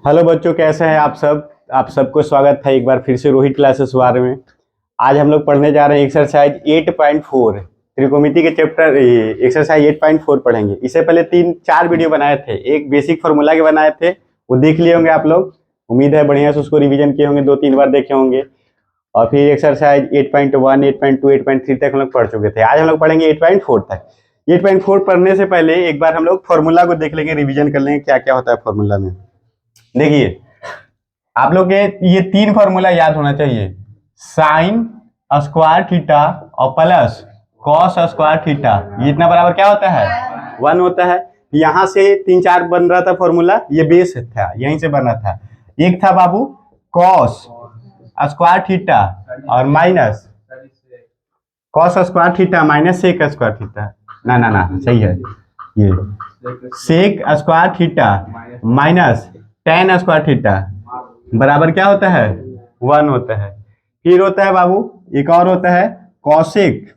Hello बच्चों, कैसे हैं आप सब। आप सबको स्वागत है एक बार फिर से रोहित क्लासेस बारे में। आज हम लोग पढ़ने जा रहे हैं एक्सरसाइज 8.4 त्रिकोणमिति के चैप्टर एक्सरसाइज 8.4 पढ़ेंगे। इससे पहले 3-4 वीडियो बनाए थे। एक बेसिक फार्मूला के बनाए थे, वो देख लिए होंगे आप लोग। उम्मीद है बढ़िया से उसको रिवीजन किए होंगे, 2-3 बार देखे होंगे। और फिर एक्सरसाइज 8.1, 8.2, 8.3 तक हम लोग पढ़ चुके थे। आज हम लोग पढ़ेंगे 8.4 तक। 8.4 पढ़ने से पहले एक बार हम लोग फार्मूला को देख लेंगे, रिवीजन कर लेंगे क्या क्या होता है फार्मूला में। देखिए, आप लोग के ये 3 फार्मूला याद होना चाहिए। साइन स्क्वायर थीटा और प्लस कॉस स्क्वायर थीटा, ये इतना बराबर क्या होता है? 1 होता है। यहां से 3-4 बन रहा था फार्मूला, ये बेस था, यहीं से बना था। एक था बाबू कॉस स्क्वायर थीटा और minus cos square theta minus sec square theta. ना ना ना, सही है। ये sec square theta minus tan square theta बराबर क्या होता है? 1 होता है। फिर होता है बाबू एक और होता है cosec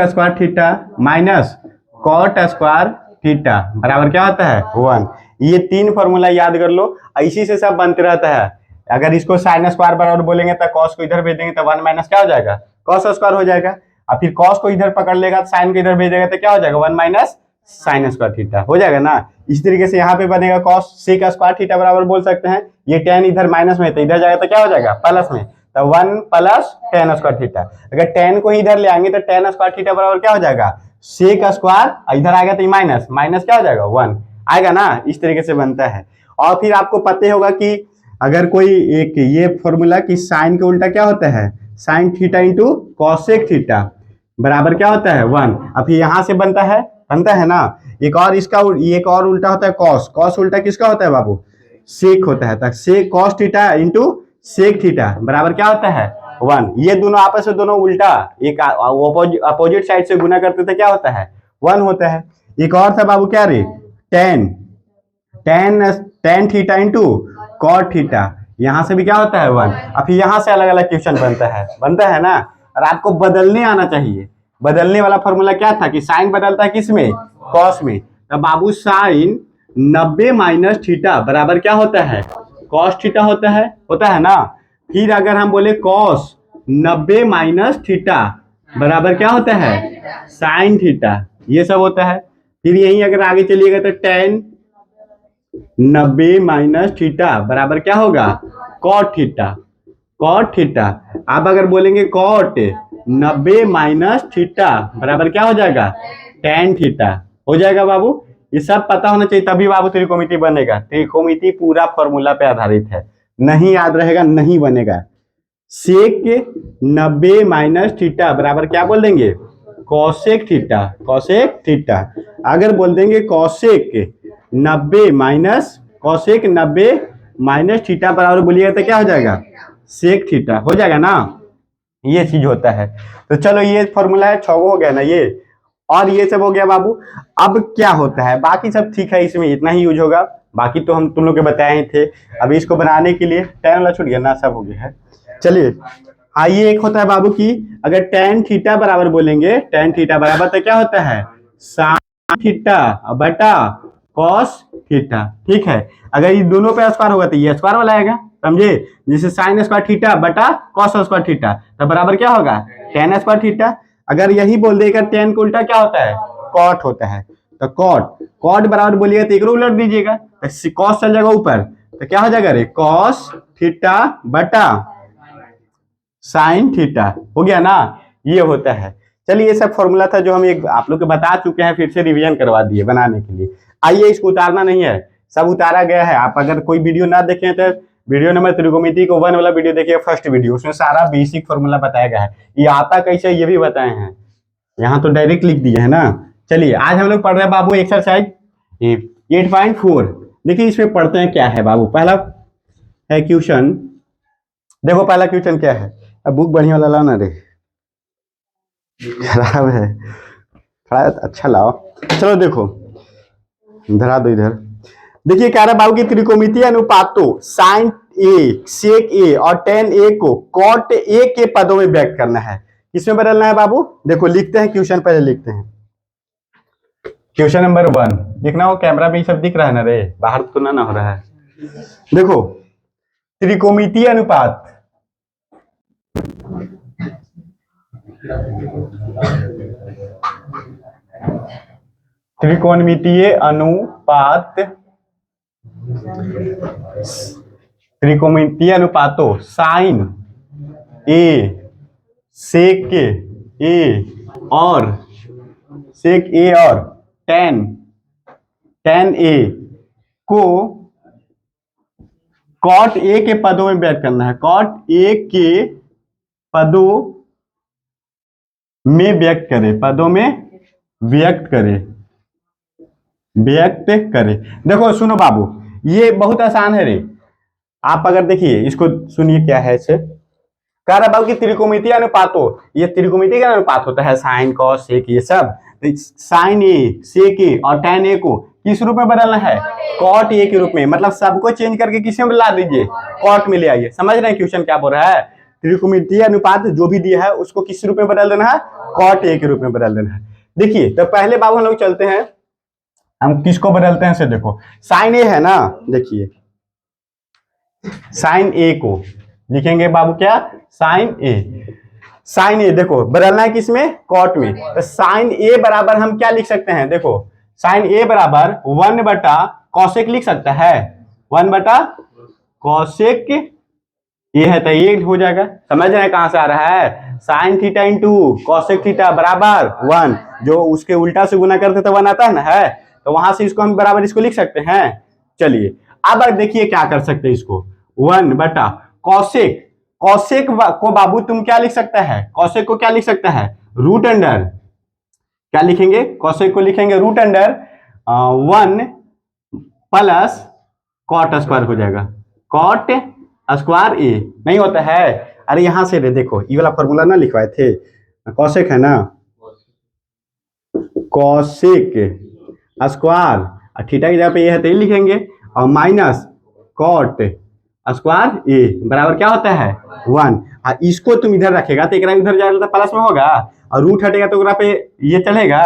square theta minus cot square theta बराबर क्या होता है? 1। ये 3 फॉर्मूला याद कर लो, इसी से सब बनते रहता है। अगर इसको साइन स्क्वायर बराबर बोलेंगे तो कॉस को इधर भेज देंगे तो 1 माइनस क्या हो जाएगा? कॉस स्क्वायर हो जाएगा। और फिर कॉस को इधर पकड़ लेगा, साइन को इधर भेजेगा तो क्या हो जाएगा? 1 माइनस साइन स्क्वायर थीटा हो जाएगा ना। इस तरीके से यहाँ पे बनेगा कॉस सेक स्क्वायर थीटा बराबर बोल सकते हैं। ये टेन इधर माइनस में तो इधर जाएगा तो क्या हो जाएगा? प्लस में, तो 1 प्लस टेन स्क्वायर थीटा। अगर टेन को इधर ले आएंगे तो टेन स्क्वायर थीटा बराबर क्या हो जाएगा? सेक स्क्वायर, इधर आएगा तो माइनस माइनस क्या हो जाएगा? 1 आएगा ना। इस तरीके से बनता है। और फिर आपको पता होगा कि अगर कोई एक ये फॉर्मूला कि साइन का उल्टा क्या होता है? Sign theta into cosec theta बराबर क्या होता है? 1। अब यहां से बनता है ना। एक और इसका एक और उल्टा होता है कॉस उल्टा किसका होता है बाबू? सेक होता है। Sec cos theta into sec theta बराबर क्या होता है? 1। ये दोनों आपस में दोनों उल्टा एक अपोजिट साइड से गुना करते थे, क्या होता है? 1 होता है। एक और था बाबू क्या रे? Tan tan theta into cot theta, यहां से भी क्या होता है? 1। अब यहां से अलग अलग क्वेश्चन बनता है ना। और आपको बदलने आना चाहिए। बदलने वाला फॉर्मूला क्या था कि साइन बदलता है किस में? कॉस में। तब बाबू साइन 90 माइनस थीटा बराबर क्या होता है? कॉस थीटा होता है ना। फिर अगर हम बोले कॉस 90 माइनस थीटा बराबर क्या होता है? साइन थीटा, ये सब होता है। फिर यही अगर आगे चलिएगा तो टेन 90 माइनस थीटा बराबर क्या होगा? Cot theta. आप अगर बोलेंगे कॉट 90 माइनस थीटा बराबर क्या हो जाएगा? टेन थीटा हो जाएगा बाबू। ये सब पता होना चाहिए, तभी बाबू त्रिकोणमिति बनेगा। त्रिकोणमिति पूरा फॉर्मूला पे आधारित है, नहीं याद रहेगा नहीं बनेगा। सेक 90 माइनस थीटा बराबर क्या बोल देंगे? Cosec theta. अगर बोल देंगे cosec 90 minus cosec 90 minus theta बराबर बोलिएगा तो क्या हो जाएगा? सेक थीटा हो जाएगा ना। ये चीज होता है। तो चलो ये फॉर्मूला है, 6 हो गया ना ये, और ये सब हो गया बाबू। अब क्या होता है? बाकी सब ठीक है, इसमें इतना ही यूज होगा। बाकी तो हम तुम लोग के बताए ही थे। अभी इसको बनाने के लिए टेन वाला छूट गया ना, सब हो गया है। चलिए आइए, एक होता है बाबू की अगर टेन थीटा बराबर बोलेंगे, टेन थीटा बराबर तो क्या होता है? साइन थीटा बटा कॉस थीटा। ठीक है, अगर ये दोनों पे स्क्वायर होगा तो ये स्क्वायर वाला आएगा, समझे? जैसे साइन स्क्वायर थीटा बटा कॉस स्क्वायर थीटा तो बराबर क्या होगा? Ten square theta. अगर यही बोल देगा टेन को उल्टा क्या होता है? कॉट होता है। तो कॉट बराबर बोलिएगा तो एक उलट दीजिएगा, कॉस चल जाएगा ऊपर तो क्या हो जाएगा रे? कॉस थीटा बटा साइन थीटा हो गया ना। ये होता है। चलिए, ये सब फॉर्मूला था जो हम एक आप लोग को बता चुके हैं, फिर से रिवीजन करवा दिए बनाने के लिए। आइए, इसको उतारना नहीं है, सब उतारा गया है। आप अगर कोई वीडियो ना देखें तो वीडियो नंबर त्रिकोणमिति को 1 वाला वीडियो देखिए, फर्स्ट वीडियो, उसमें सारा बेसिक फॉर्मूला बताया गया है। ये आता कैसे ये भी बताए हैं, यहाँ तो डायरेक्ट लिख दिए है ना। चलिए, आज हम लोग पढ़ रहे हैं बाबू एक्सरसाइज 8.4। देखिए इसमें पढ़ते हैं क्या है बाबू। पहला है क्वेश्चन, देखो पहला क्वेश्चन क्या है। अब बुक बढ़िया वाला लाओ ना रे, खराब है, थोड़ा अच्छा लाओ। चलो देखो, धरा दो इधर। देखिए कह रहा है बाबू की त्रिकोणमितीय अनुपातों साइन ए, सेक ए और टेन ए को कॉट ए के पदों में व्यक्त करना है। किसमें बदलना है बाबू? देखो लिखते हैं क्वेश्चन, पहले लिखते हैं। क्वेश्चन नंबर 1 देखना, वो कैमरा में ये सब दिख रहा है ना रे, बाहर तो ना हो रहा है। देखो त्रिकोणमितीय अनुपात, त्रिकोणमितीय अनुपात, त्रिकोणमितीय अनुपातों साइन ए सेक ए और सेक ए और टेन ए को कॉट ए के पदों में व्यक्त करना है। कॉट ए के पदों में व्यक्त करे, पदों में व्यक्त करे, व्यक्त करे। देखो सुनो बाबू, ये बहुत आसान है रे। आप अगर देखिए इसको सुनिए, क्या है इसे कह रहा बाबू की त्रिकोणमितीय अनुपातों, ये त्रिकोणमितीय का अनुपात होता है साइन कॉस सेक ये सब। तो साइन ए सेक ए और tan ए को किस रूप में बदलना है? कॉट ए के रूप में। मतलब सबको चेंज करके किस में ला दीजिए? कॉट में ले आइए। समझ रहे हैं क्वेश्चन क्या बोल रहा है? त्रिकोणमितीय अनुपात जो भी दिया है उसको किस रूप में बदल देना है? कॉट ए के रूप में बदल देना है। देखिए तो पहले बाबू हम लोग चलते हैं, हम किसको बदलते हैं से देखो, साइन ए है ना, देखिए साइन ए को लिखेंगे बाबू क्या? साइन ए। साइन ए देखो बदलना है किसमें? कॉट में। तो साइन ए बराबर हम क्या लिख सकते हैं? देखो साइन ए बराबर 1 बटा कॉसेक लिख सकता है, 1 बटा कॉसेक ये है तो ये हो जाएगा। समझ रहे हैं कहां से आ रहा है? Sign theta into cosec theta बराबर 1, जो उसके उल्टा से गुना करते तो 1 आता है ना, है तो वहां से इसको हम बराबर इसको लिख सकते हैं। चलिए अब देखिए क्या कर सकते हैं इसको, 1 बटा कॉसेक, कॉसेक को बाबू तुम क्या लिख सकता है? कॉसेक को क्या लिख सकता है? रूट अंडर, क्या लिखेंगे? कॉसेक को लिखेंगे root under 1 plus cot square हो जाएगा, कॉट स्क्वायर ए नहीं होता है। अरे यहां से देखो ये वाला फॉर्मूला ना लिखवाए थे, कॉसेक है ना, कॉसेक स्क्वायर थीटा की जगह पे ये है तो ये लिखेंगे, और माइनस कॉट स्क्वायर ए बराबर क्या होता है? 1। इसको तुम इधर रखेगा तो इधर जाएगा तो प्लस में होगा, और रूट हटेगा तो पे ये चढ़ेगा,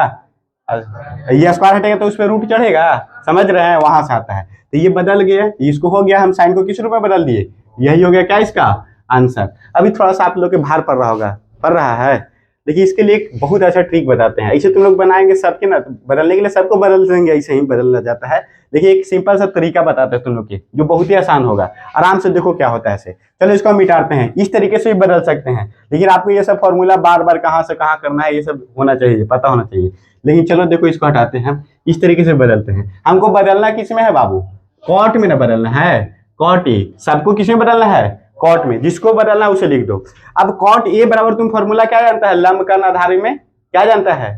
ये स्क्वायर हटेगा तो उस पर रूट चढ़ेगा। समझ रहे हैं? वहां से आता है तो ये बदल गया, इसको हो गया, हम साइन को किस रूप में बदल दिए, यही हो गया क्या इसका आंसर। अभी थोड़ा सा आप लोग के बाहर पड़ रहा होगा, पड़ रहा है। देखिए इसके लिए एक बहुत अच्छा ट्रिक बताते हैं, ऐसे तुम लोग बनाएंगे सबके ना, बदलने के लिए सबको बदल देंगे, ऐसे ही बदलना जाता है। देखिए एक सिंपल सा तरीका बताते हैं तुम लोग के, जो बहुत ही आसान होगा, आराम से देखो क्या होता है ऐसे। चलो इसको हम मिटाते हैं, इस तरीके से भी बदल सकते हैं, लेकिन आपको ये सब फॉर्मूला बार बार कहाँ से कहाँ करना है ये सब होना चाहिए, पता होना चाहिए। लेकिन चलो देखो इसको हटाते हैं, हम इस तरीके से बदलते हैं। हमको बदलना किस में है बाबू? कॉट में ना बदलना है, कॉट ए। सबको किस में बदलना है? कॉट में। जिसको बदलना है उसे लिख दो। अब कॉट ए बराबर तुम फॉर्मूला क्या जानता है? लंब कर्ण आधारी में क्या जानता है?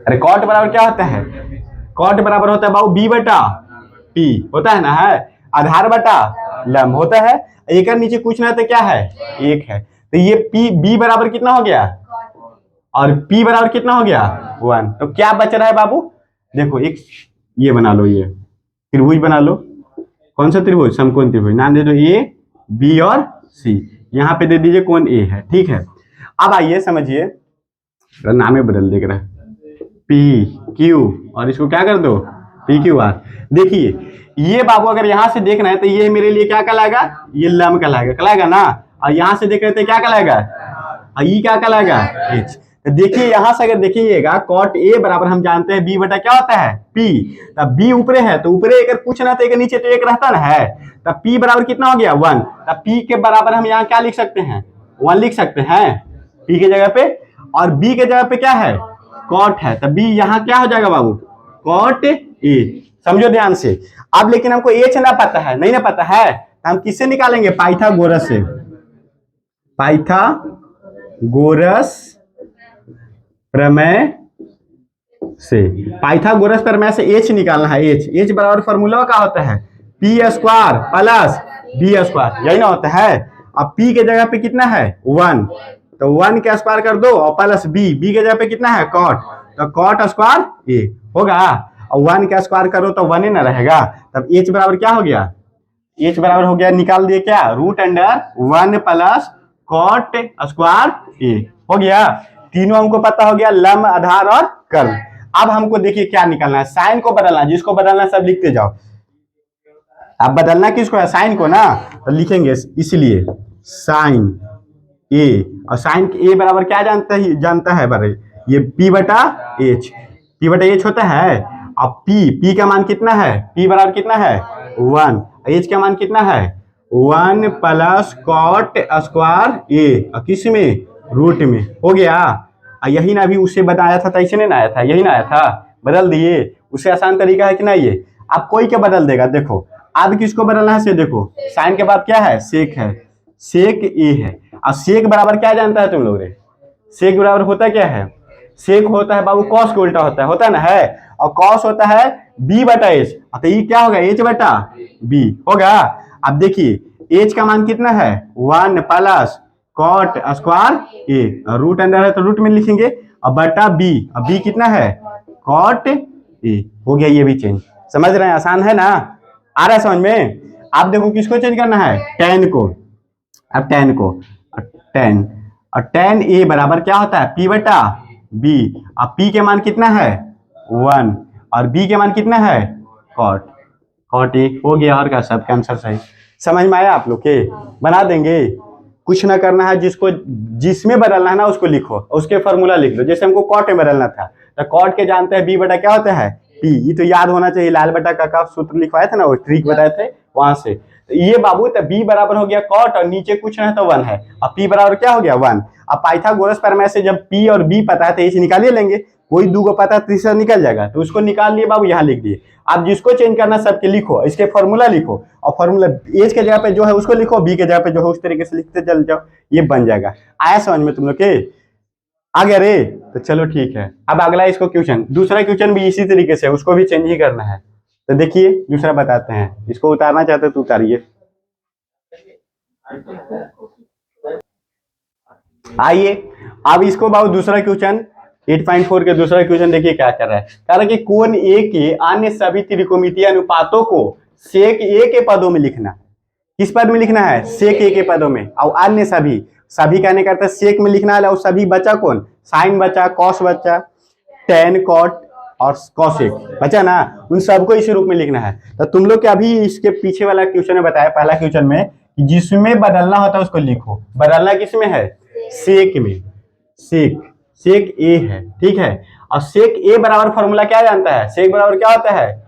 अरे कॉट बराबर क्या होता है? कॉट बराबर होता है बाबू बी बटा पी होता है ना, है आधार बटा लंब होता है। एक नीचे कुछ ना तो क्या है? एक है। तो ये पी बी बराबर कितना हो गया, और पी बराबर कितना हो गया? 1। तो क्या बच रहा है बाबू? देखो एक ये बना लो, ये त्रिभुज बना लो। कौन सा त्रिभुज? समकोण त्रिभुज। नाम दे दो ए बी और सी, यहाँ पे दे दीजिए कोण ए है, ठीक है। अब आइए समझिए, नाम बदल देख रहा है, पी क्यू और इसको क्या कर दो? P Q R. देखिए ये बाबू अगर यहां से देखना है तो ये मेरे लिए क्या कहलाएगा? ये लंब कहलाएगा ना। और यहां से देख रहे थे क्या कहलाएगा? ये क्या कहलाएगा? एच। तो देखिए यहां से अगर देखिएगा कॉट ए बराबर हम जानते हैं बी बटा क्या होता है? पी। तब बी ऊपरे है तो ऊपरे अगर कुछ ना तो एक नीचे तो एक रहता ना, है तब पी बराबर कितना हो गया? 1। तब पी के बराबर हम यहाँ क्या लिख सकते हैं? 1 लिख सकते हैं पी के जगह पे, और बी के जगह पे क्या है? कॉट है, तब बी यहाँ क्या हो जाएगा बाबू? Cot A. समझो ध्यान से। अब लेकिन हमको एच ना पता है, नहीं ना पता है, तो हम किससे निकालेंगे? पाइथागोरस से। पाइथागोरस प्रमेय से, पाइथागोरस प्रमेय से एच निकालना है। एच बराबर फॉर्मूला क्या होता है? P square plus B square, यही ना होता है। अब पी के जगह पे कितना है? 1, तो 1 के स्क्वायर कर दो और प्लस बी के जगह पे कितना है? कॉट, तो कॉट स्क्वायर ए होगा, और 1 का स्क्वायर करो तो 1 ही ना रहेगा। तब एच बराबर क्या हो गया? एच बराबर हो गया, निकाल दिए क्या? Root under 1 plus cot square A हो गया। तीनों हमको पता हो गया, लंब आधार और कर्ण। अब हमको देखिए क्या निकालना है, साइन को बदलना है, जिसको बदलना है सब लिखते जाओ। अब बदलना किसको है, साइन को ना, तो लिखेंगे इसलिए साइन ए, और साइन ए बराबर क्या जानता है बारे, ये पी बटा एच, पी बटा एच होता है। अब पी का मान कितना है, पी बराबर कितना है 1, एच का मान कितना है 1 प्लस कॉट स्क्वायर ए, किस में, रूट में, हो गया। यही ना अभी उसे बताया था, ऐसे नहीं ना आया था, यही ना आया था, बदल दिए। उससे आसान तरीका है कि ना ये, आप कोई क्या बदल देगा। देखो अब किसको बदलना है, से देखो साइन के बाद क्या है, सेक है, सेक ए है। और सेक बराबर क्या जानता है तुम लोग रे, सेक बराबर होता क्या है, सेक होता है बाबू कॉस को उल्टा होता है ना, है, और कॉस होता है बी बटा एच, तो ये क्या होगा एच बटा बी होगा। अब देखिए एच का मान कितना है 1 प्लस कॉट स्क्वायर ए, रूट अंदर है तो रूट में लिखेंगे, और बटा बी, अब बी कितना है कॉट ए, हो गया ये भी चेंज। समझ रहे हैं, आसान है ना, आ रहा है समझ में। आप देखो किसको चेंज करना है, टेन को, अब टेन को, टेन, और टेन ए बराबर क्या होता है पी बटा बी, अब पी के मान कितना है 1, और बी के मान कितना है कॉट, कॉट ए, हो गया। और क्या, सबका आंसर सही। समझ में आया आप लोग के, बना देंगे, कुछ ना करना है, जिसको जिसमें बदलना है ना उसको लिखो, उसके फॉर्मूला लिख लो। जैसे हमको कॉट में बदलना था, तो कॉट के जानते हैं बी बटा क्या होता है पी, ये तो याद होना चाहिए, लाल बटा का सूत्र लिखवाया था ना, वो ट्रिक बताए थे वहां से। तो ये बाबू, तो बी बराबर हो गया कॉट, और नीचे कुछ ना है तो 1 है, अब पी बराबर क्या हो गया 1। अब पाइथागोरस प्रमेय से जब पी और बी पता है तो एच निकालिए लेंगे, कोई दो को पता है तीसरा निकल जाएगा, तो उसको निकाल लिए बाबू, यहाँ लिख दिए। आप जिसको चेंज करना सबके लिखो, इसके फॉर्मूला लिखो, और फॉर्मूला एच के जगह पे जो है उसको लिखो, बी के जगह पे जो है उस तरीके से लिखते चल जाओ, ये बन जाएगा। आया समझ में तुम लोग के, आ गया रे, तो चलो ठीक है। अब अगला इसको क्वेश्चन, दूसरा क्वेश्चन भी इसी तरीके से, उसको भी चेंज ही करना है। तो देखिए दूसरा बताते हैं, इसको उतारना चाहते तो उतारिए। आइए अब इसको बाबू दूसरा क्वेश्चन 8.4 के दूसरा क्वेश्चन देखिए क्या कर रहा है, कह रहा है कि कोण ए के अन्य सभी त्रिकोणमितीय अनुपातों को सेक ए के पदों में लिखना। किस पद में लिखना है, सेक ए के पदों में, और अन्य सभी, सभी कहने का अर्थ सेक में लिखना है, और सभी बचा कौन, साइन बचा, कॉस बचा, टेन, कॉट और कॉसेक बचा ना, उन सबको इसी रूप में लिखना है। तो तुम लोग के अभी इसके पीछे वाला क्वेश्चन में बताया, पहला क्वेश्चन में, जिसमें बदलना होता है उसको लिखो। बदलना किसमें है, सेक में, सेक, सेक ए है, ठीक है। और सेक ए बराबर फॉर्मूला क्या जानता है, सेक बराबर क्या होता है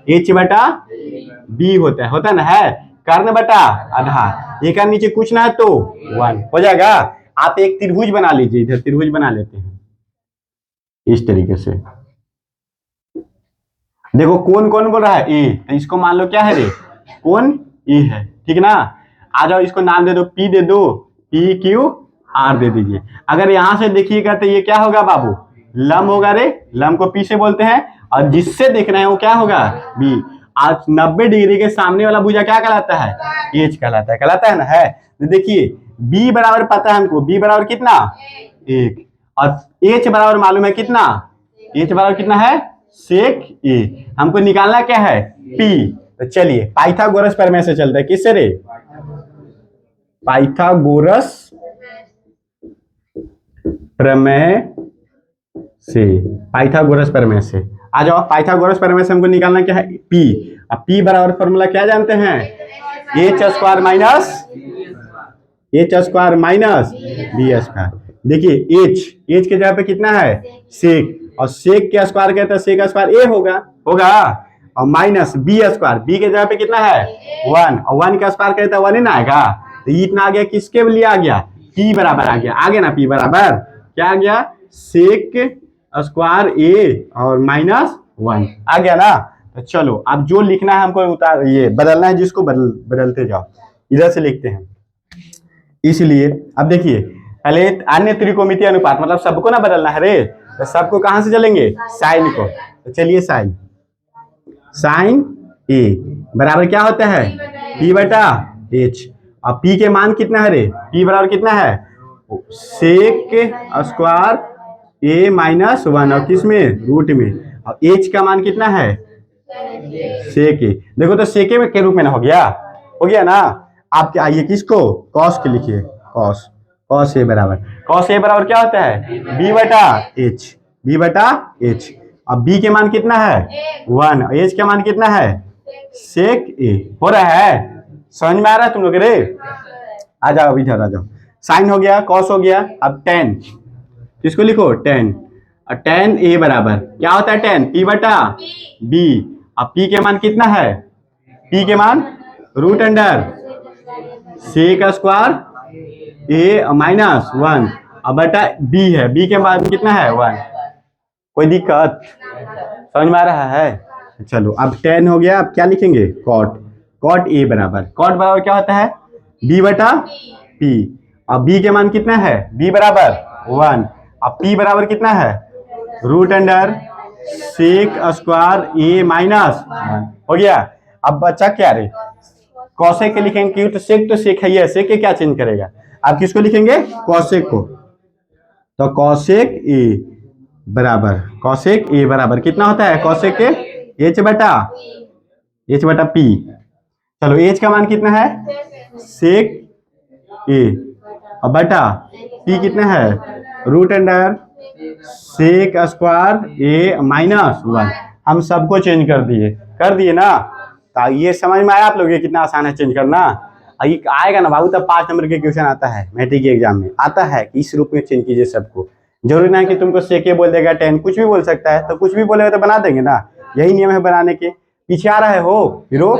एच बटा बी होता है ना, है, कर्ण बटा आधा, एक का नीचे कुछ ना है तो 1 हो जाएगा। आप एक त्रिभुज बना लीजिए, इधर त्रिभुज बना लेते हैं इस तरीके से। देखो कौन कौन बोल रहा है ए, तो इसको मान लो क्या है रे, कौन ए है, ठीक ना। आ जाओ इसको नाम दे दो, पी दे दो, पी क्यू आर दे दीजिए। अगर यहां से देखिएगा तो ये क्या होगा बाबू, लम होगा रे, लम को पी से बोलते हैं, और जिससे देखना है वो क्या होगा बी। आज 90 डिग्री के सामने वाला भुजा क्या कहलाता है, एच कहलाता है ना, है। तो देखिए बी बराबर पता है हमको, बी बराबर कितना 1, और एच बराबर मालूम है कितना, एच बराबर कितना है सेक ए, हमको निकालना क्या है पी। तो चलिए पाइथागोरस प्रमेय से चलते हैं, किससे रे, पाइथागोरस प्रमेय से, पाइथागोरस प्रमेय से आ जाओ। पाइथागोरस प्रमेय से हमको निकालना क्या है पी, अब पी बराबर फॉर्मूला क्या जानते हैं, H square minus B square. देखिए एच के जगह पे कितना है सेक, और सेक के स्क्वायर कहते हैं सेक स्क्वायर ए होगा, और माइनस बी स्क्वायर, बी के जगह पे कितना है 1, और 1 का स्क्वायर कहता है 1 ही ना आएगा, तो ये इतना आ गया, किसके लिए आ गया, पी बराबर आ गया, आगे ना पी बराबर क्या आ गया सेक स्क्वायर ए और माइनस 1 आ गया ना। तो चलो अब जो लिखना है हमको उतार, ये बदलना है, जिसको बदलते जाओ, इधर से लिखते हैं। इसलिए अब देखिए पहले अन्य त्रिकोणमितीय अनुपात, मतलब सबको ना बदलना है रे, तो सबको कहां से चलेंगे, साइन को। तो चलिए साइन ए बराबर क्या होता है पी बटा एच, और पी के मान कितना है रे, पी बराबर कितना है सेक स्क्वायर ए माइनस 1, और किस में रूट में, और एच का मान कितना है सेक ए। देखो तो सेके में के रूप में ना हो गया ना। आप क्या आइए किसको कॉस के लिखिए, कॉस ए बराबर क्या होता है बी बटा एच, बी बटा एच। अब बी के मान कितना है 1, एच का मान कितना है सेक ए। हो रहा है, समझ में आ रहा है तुम लोग रे? आ जाओ इधर आ जाओ। साइन हो गया, कॉस हो गया, अब टेन, किसको लिखो टेन। और टेन ए बराबर क्या होता है टेन पी बटा बी। अब पी के मान कितना है, पी के मान रूट अंडर सेक स्क्वायर ए माइनस 1 अब बटा बी है, बी के मान कितना है 1। कोई दिक्कत, समझ में आ रहा है? चलो अब टेन हो गया, अब क्या लिखेंगे कॉट, कॉट ए बराबर, कॉट बराबर क्या होता है बी बटा पी। अब बी के मान कितना है बी बराबर 1, अब पी बराबर कितना है रूट अंडर सेक स्क्वायर ए माइनस 1 हो गया। अब बच्चा क्या रे कौशिक के लिखेंगे क्यों, तो सेक है ये, सेक के क्या चेंज करेगा, आप किसको लिखेंगे कौशिक को। तो कौशिक ए बराबर, कौशिक ए बराबर कितना होता है कौशिक के एच बटा पी। चलो एच का मान कितना है सेक ए और बटा पी कितना है रूट अंडर सेक स्क्वायर ए माइनस 1। हम सबको चेंज कर दिए ना। तो ये समझ में आया आप लोग, ये कितना आसान है चेंज करना। ये आएगा ना बाबू, तब 5 नंबर के क्वेश्चन आता है मैट्रिक के एग्जाम में, आता है कि इस रूप में चेंज कीजिए सबको। जरूरी ना कि तुमको सेके बोल देगा 10, कुछ भी बोल सकता है, तो कुछ भी बोलेगा तो बना देंगे ना, यही नियम है बनाने के। पीछे आ रहे हो हीरो?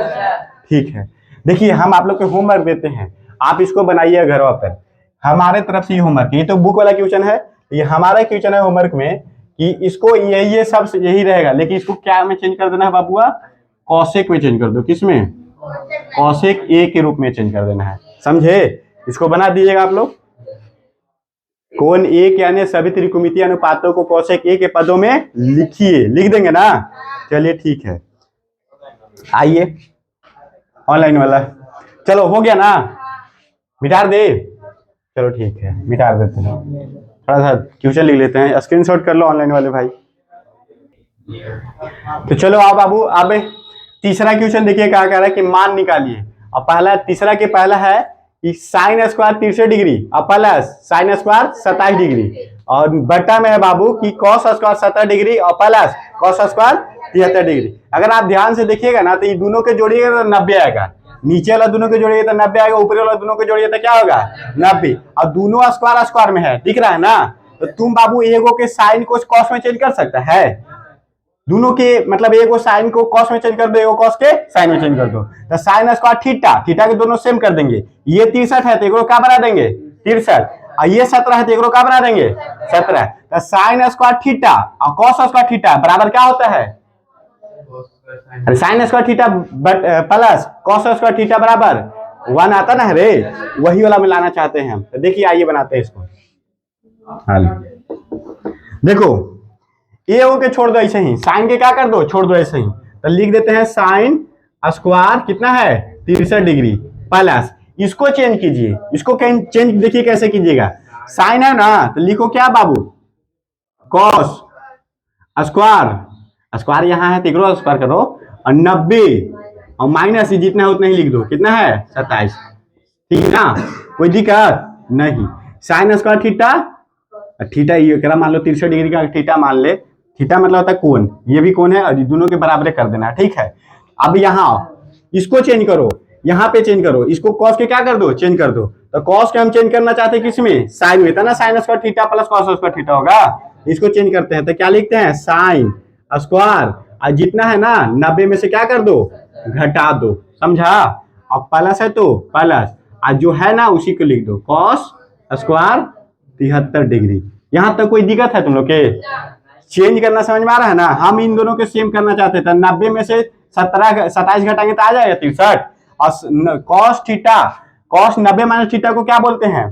ठीक है, देखिए हम आप लोग को होमवर्क देते हैं, आप इसको बनाइए घरों पर, हमारे तरफ से होमवर्क। ये तो बुक वाला क्वेश्चन है, ये हमारा क्वेश्चन है होमवर्क में कि इसको ये सब यही रहेगा, लेकिन इसको क्या में चेंज कर देना है बाबुआ, कौशिक में चेंज कर दो। किसमें, कौशिक ए के रूप में चेंज कर देना है, समझे? इसको बना दीजिएगा आप लोग। कोण ए के अन्य सभी त्रिकोणमितीय अनुपातों को कौशिक ए के पदों में लिखिए, लिख देंगे ना? चलिए ठीक है, आइए ऑनलाइन वाला। चलो हो गया ना, मिटार दे? चलो ठीक है मिटा देते हैं, थोड़ा सा क्वेश्चन लिख लेते हैं, स्क्रीनशॉट कर लो ऑनलाइन वाले भाई। तो चलो आओ बाबू, अब तीसरा क्वेश्चन देखिए क्या कह रहा है कि मान निकालिए। और पहला तीसरा के पहला है कि साइन स्क्वायर 63 डिग्री और प्लस साइन स्क्वायर 27 डिग्री, और बट्टा में है बाबू कि कॉस स्क्वायर 70 डिग्री और प्लस कॉस स्क्वायर 73 डिग्री। अगर आप ध्यान से देखिएगा ना तो ये दोनों के जोड़िएगा तो 90 आएगा, नीचे वाला दोनों के जोड़िए तो 90 आएगा, ऊपर वाला दोनों के जोड़िए तो क्या होगा 90। और दोनों स्क्वायर स्क्वायर में है, दिख रहा है ना? तो तुम बाबू एगो के साइन को कॉस में चेंज कर सकता है, दोनों के मतलब एगो साइन को कॉस में चेंज कर दो, एगो कॉस के साइन में चेंज कर दो। तो साइन स्क्वायर थीटा, थीटा के दोनों सेम कर देंगे। ये 63 है तो एगो क्या बना देंगे 63, और ये 17 है तो एगो क्या बना देंगे 17। तो साइन स्क्वायर थीटा और कॉस स्क्वायर थीटा बराबर क्या होता है, sine square theta plus cos square theta बराबर 1 आता ना रे, वही वाला मिलाना चाहते हैं हम। तो देखिए आइए बनाते हैं इसको। देखो ए हो के छोड़ दो ऐसे ही, साइन के क्या कर दो छोड़ दो ऐसे ही, तो लिख देते हैं साइन स्क्वायर कितना है 63 डिग्री प्लस, इसको चेंज कीजिए, इसको चेंज देखिए कैसे कीजिएगा। साइन है ना तो लिखो क्या बाबू कॉस स्क्वायर, स्क्वायर यहाँ है तो स्क्वायर करो, और 90 और माइनस जितना है उतना ही लिख दो, कितना है 27, ठीक है ना? कोई दिक्कत नहीं। साइन स्क्वायर थीटा, थीटा ये करा मान लो 63 डिग्री का थीटा मान ले, थीटा मतलब होता है कोण, ये भी कोण है और दोनों के बराबर कर देना, ठीक है? अब यहाँ इसको चेंज करो, यहाँ पे चेंज करो, इसको कॉस के क्या कर दो चेंज कर दो। तो कॉस के हम चेंज करना चाहते हैं किसमें, साइन में, था ना sine square theta plus cos square theta होगा, इसको चेंज करते हैं तो क्या लिखते हैं साइन स्क्वायर, और जितना है ना 90 में से क्या कर दो घटा दो, समझा? और प्लस है तो प्लस, और जो है ना उसी को लिख दो कॉस स्क्वायर 73 डिग्री। यहां तक कोई दिक्कत है तुम लोग के? चेंज करना समझ में आ रहा है ना? हम इन दोनों के सेम करना चाहते थे, 90 में से 27 घटाएंगे तो आ जाएगा 63, और cos theta, cos 90 minus theta को क्या बोलते हैं,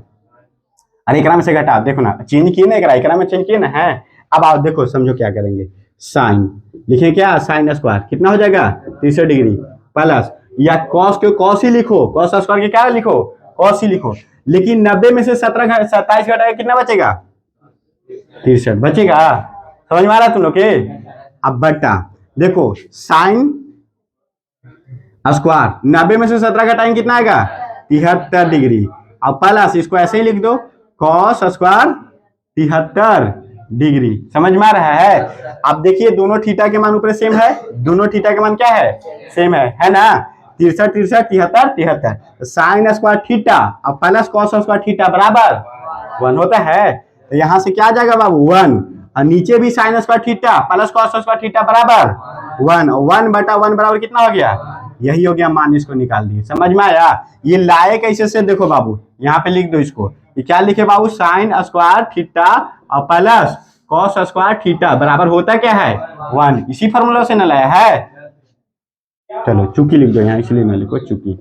अरे एकरा में से घटा, देखो ना चेंज किए ना, एकरा में चेंज किए ना है। अब आप देखो समझो क्या करेंगे, साइन लिखे क्या साइन स्क्वायर कितना हो जाएगा 63 डिग्री प्लस, या कॉस के कॉस ही लिखो, कॉस स्क्वायर के क्या लिखो कॉस ही लिखो, लेकिन 90 में से 27 घटाएगा कितना बचेगा 63 बचेगा, समझ में आ रहा है तुम लोग के? अब बटा देखो साइन स्क्वायर 90 में से 17 घटाएंगे कितना आएगा 73 डिग्री, अब प्लस इसको ऐसे ही लिख दो कॉस स्क्वायर 73 डिग्री। समझ में आ रहा है? अब देखिए दोनों थीटा के मान ऊपर सेम है, दोनों थीटा के मान क्या है, सेम है ना। 63 63 73 73, साइन स्क्वायर थीटा और प्लस कॉस स्क्वायर थीटा बराबर 1 होता है। तो यहां से क्या आ जाएगा बाबू 1, और नीचे भी sine square theta plus cos square theta बराबर 1, 1/1 बराबर कितना हो गया, यही हो गया मान, इसको निकाल दिए। समझ में आया? ये लाए कैसे से, देखो बाबू यहाँ पे लिख दो इसको, ये क्या लिखे बाबू, साइन स्क्वायर थीटा और प्लस कॉस स्क्वायर थीटा बराबर होता क्या है 1, इसी फॉर्मूला से न लाया है। चलो चुकी लिख दो यहाँ, इसलिए ना लिखो चुकी।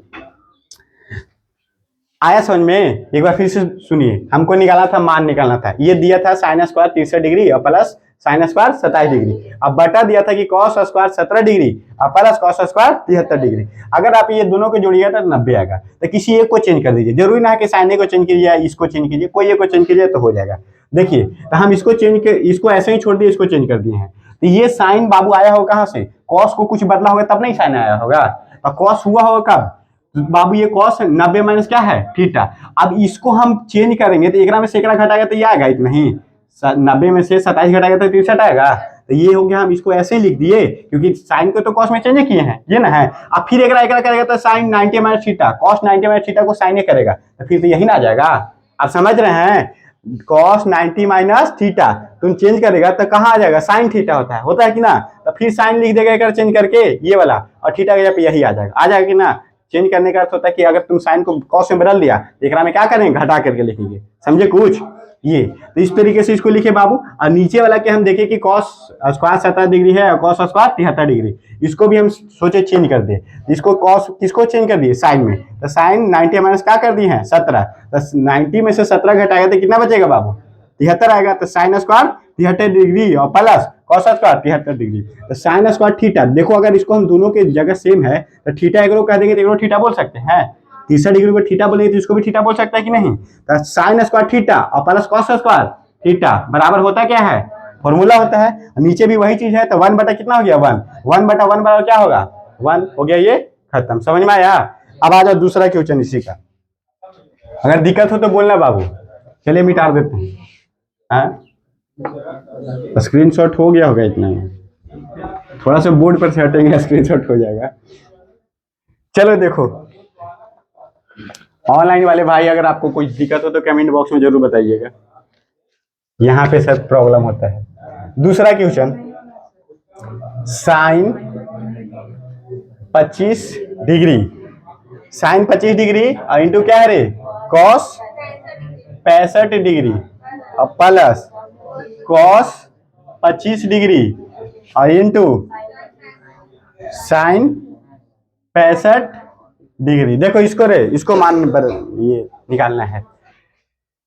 आया समझ में? एक बार फिर से सुनिए, हमको निकालना था, मान निकालना था। ये दिया था साइन स्क्वायर 63 डिग्री और प्लस साइन स्क्वायर 27 डिग्री। अब बटा दिया था कि कॉस स्क्वायर 17 डिग्री और प्लस कॉस स्क्वायर 73 डिग्री। अगर आप ये दोनों को जोड़िएगा तो 90 आएगा। तो किसी एक को चेंज कर दीजिए, जरूरी ना है कि साइन को चेंज कीजिए, इसको चेंज कीजिए, कोई एक को चेंज कीजिए तो हो जाएगा। देखिए तो हम इसको चेंज कर, इसको ऐसे ही छोड़ दिए, इसको चेंज कर दिए हैं। तो ये साइन बाबू आया हो कहाँ से, कॉस को कुछ बदला होगा तब नहीं साइन आया होगा। और कॉस हुआ होगा कब बाबू, ये कॉस 90 माइनस क्या है थीटा। अब इसको हम चेंज करेंगे तो एक में से एक घटाएगा तो ये आएगा इतना ही, 90 में से 27 घटाएगा तो 63 आएगा। तो ये हो गया, हम इसको ऐसे ही लिख दिए क्योंकि साइन को तो कॉस में चेंज किए हैं, ये ना है। अब फिर एक करेगा तो sine 90 minus theta, cos 90 minus theta को साइन करेगा तो फिर तो यही ना आ जाएगा। आप समझ रहे हैं? कॉस 90 माइनस थीटा तुम चेंज करेगा तो कहाँ आ जाएगा, साइन थीटा होता है कि ना। तो फिर साइन लिख देगा एक चेंज करके ये वाला, और थीटा के जगह पे यही आ जाएगा कि ना। चेंज करने का अर्थ होता है कि अगर तुम साइन को कॉस में बदल दिया तो एक में क्या करेंगे, घटा करके लिखेंगे। समझे कुछ? ये तो इस तरीके से इसको लिखे बाबू। और नीचे वाला के हम देखें कि कॉस स्क्वायर 17 डिग्री है और कॉस स्क्वायर 73 डिग्री, इसको भी हम सोचे चेंज कर दे। इसको कॉस किसको चेंज कर दिए, साइन में। तो साइन 90 माइनस क्या कर दिए हैं 17, तो 90 में से 17 घटाएगा तो कितना बचेगा बाबू, 73 आएगा। तो साइन स्क्वायर 73 डिग्री और प्लस कॉस स्क्वायर 73 डिग्री। तो साइन स्क्वायर थीटा, देखो अगर इसको हम दोनों के जगह सेम है तो थीटा एक कह देंगे तो एक थीटा बोल सकते हैं। 30 डिग्री को थीटा बोलेंगे तो इसको भी थीटा बोल सकता है कि नहीं। तो साइन स्क्वायर थीटा और प्लस कॉस स्क्वायर थीटा बराबर होता क्या है, फॉर्मूला होता है। नीचे भी वही चीज है, तो 1 बटा कितना हो गया 1, 1/1 बराबर क्या होगा 1 हो गया। ये खत्म। समझ में आया? अब आ जाओ दूसरा क्वेश्चन इसी का। अगर दिक्कत हो तो बोलना बाबू, चलिए मिटा देते हैं। स्क्रीनशॉट हो गया होगा इतना में, थोड़ा सा बोर्ड पर से हटेंगे स्क्रीनशॉट हो जाएगा। चलो देखो, ऑनलाइन वाले भाई अगर आपको कुछ दिक्कत हो तो कमेंट बॉक्स में जरूर बताइएगा, यहाँ पे सब प्रॉब्लम होता है। दूसरा question, sine 25 degree, sine 25 degree और इंटू क्या है रे, कॉस 65 डिग्री और प्लस कॉस 25 डिग्री और इंटू साइन 65 डिग्री। देखो इसको रे, इसको मान पर ये निकालना है।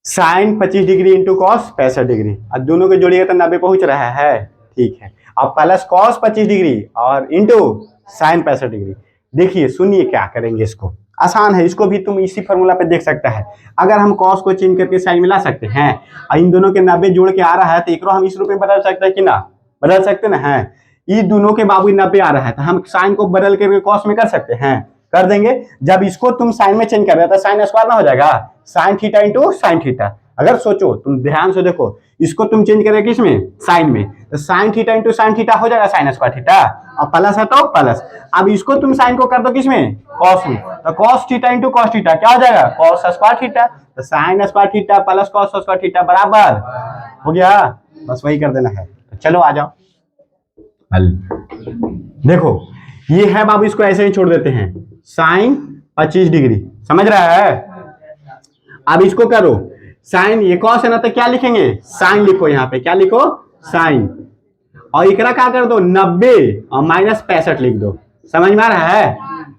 Sine 25 degree into cos 65 degree, और दोनों के जोड़िएगा तो 90 पहुंच रहा है, ठीक है। अब प्लस कॉस 25 डिग्री और इंटू साइन 65 डिग्री। देखिए सुनिए क्या करेंगे, इसको आसान है, इसको भी तुम इसी फॉर्मूला पे देख सकता है। अगर हम कॉस को चेंज करके साइन में ला सकते हैं और इन दोनों के 90 जोड़ के आ रहा है तो एक हम इस रूप में बदल सकते हैं कि ना, बदल सकते ना है। ये दोनों के बाबू 90 आ रहा है तो हम साइन को बदल करके कॉस में कर सकते हैं, कर देंगे। जब इसको तुम साइन में चेंज कर रहे हो तो साइन स्क्वायर ना हो जाएगा, sign theta into sine theta. अगर सोचो तुम ध्यान से देखो, इसको तुम चेंज करेगा किसमें, साइन में, तो sign theta into sine theta हो जाएगा साइन स्क्वायर थीटा, और प्लस है तो प्लस। अब इसको तुम साइन को कर दो किसमें, कॉस में, तो cos theta into cos theta क्या हो जाएगा, कॉस स्क्वायर थीटा। तो sine square theta plus cos square theta बराबर हो गया, बस वही कर देना है। तो चलो आ जाओ हल। देखो ये है बाबू, इसको ऐसे ही छोड़ देते हैं, साइन 25 डिग्री, समझ रहा है। अब इसको करो साइन, ये कॉस है ना तो क्या लिखेंगे, साइन लिखो, यहाँ पे क्या लिखो, साइन, और इकरा क्या कर दो 90 और माइनस 65 लिख दो। समझ में आ रहा है,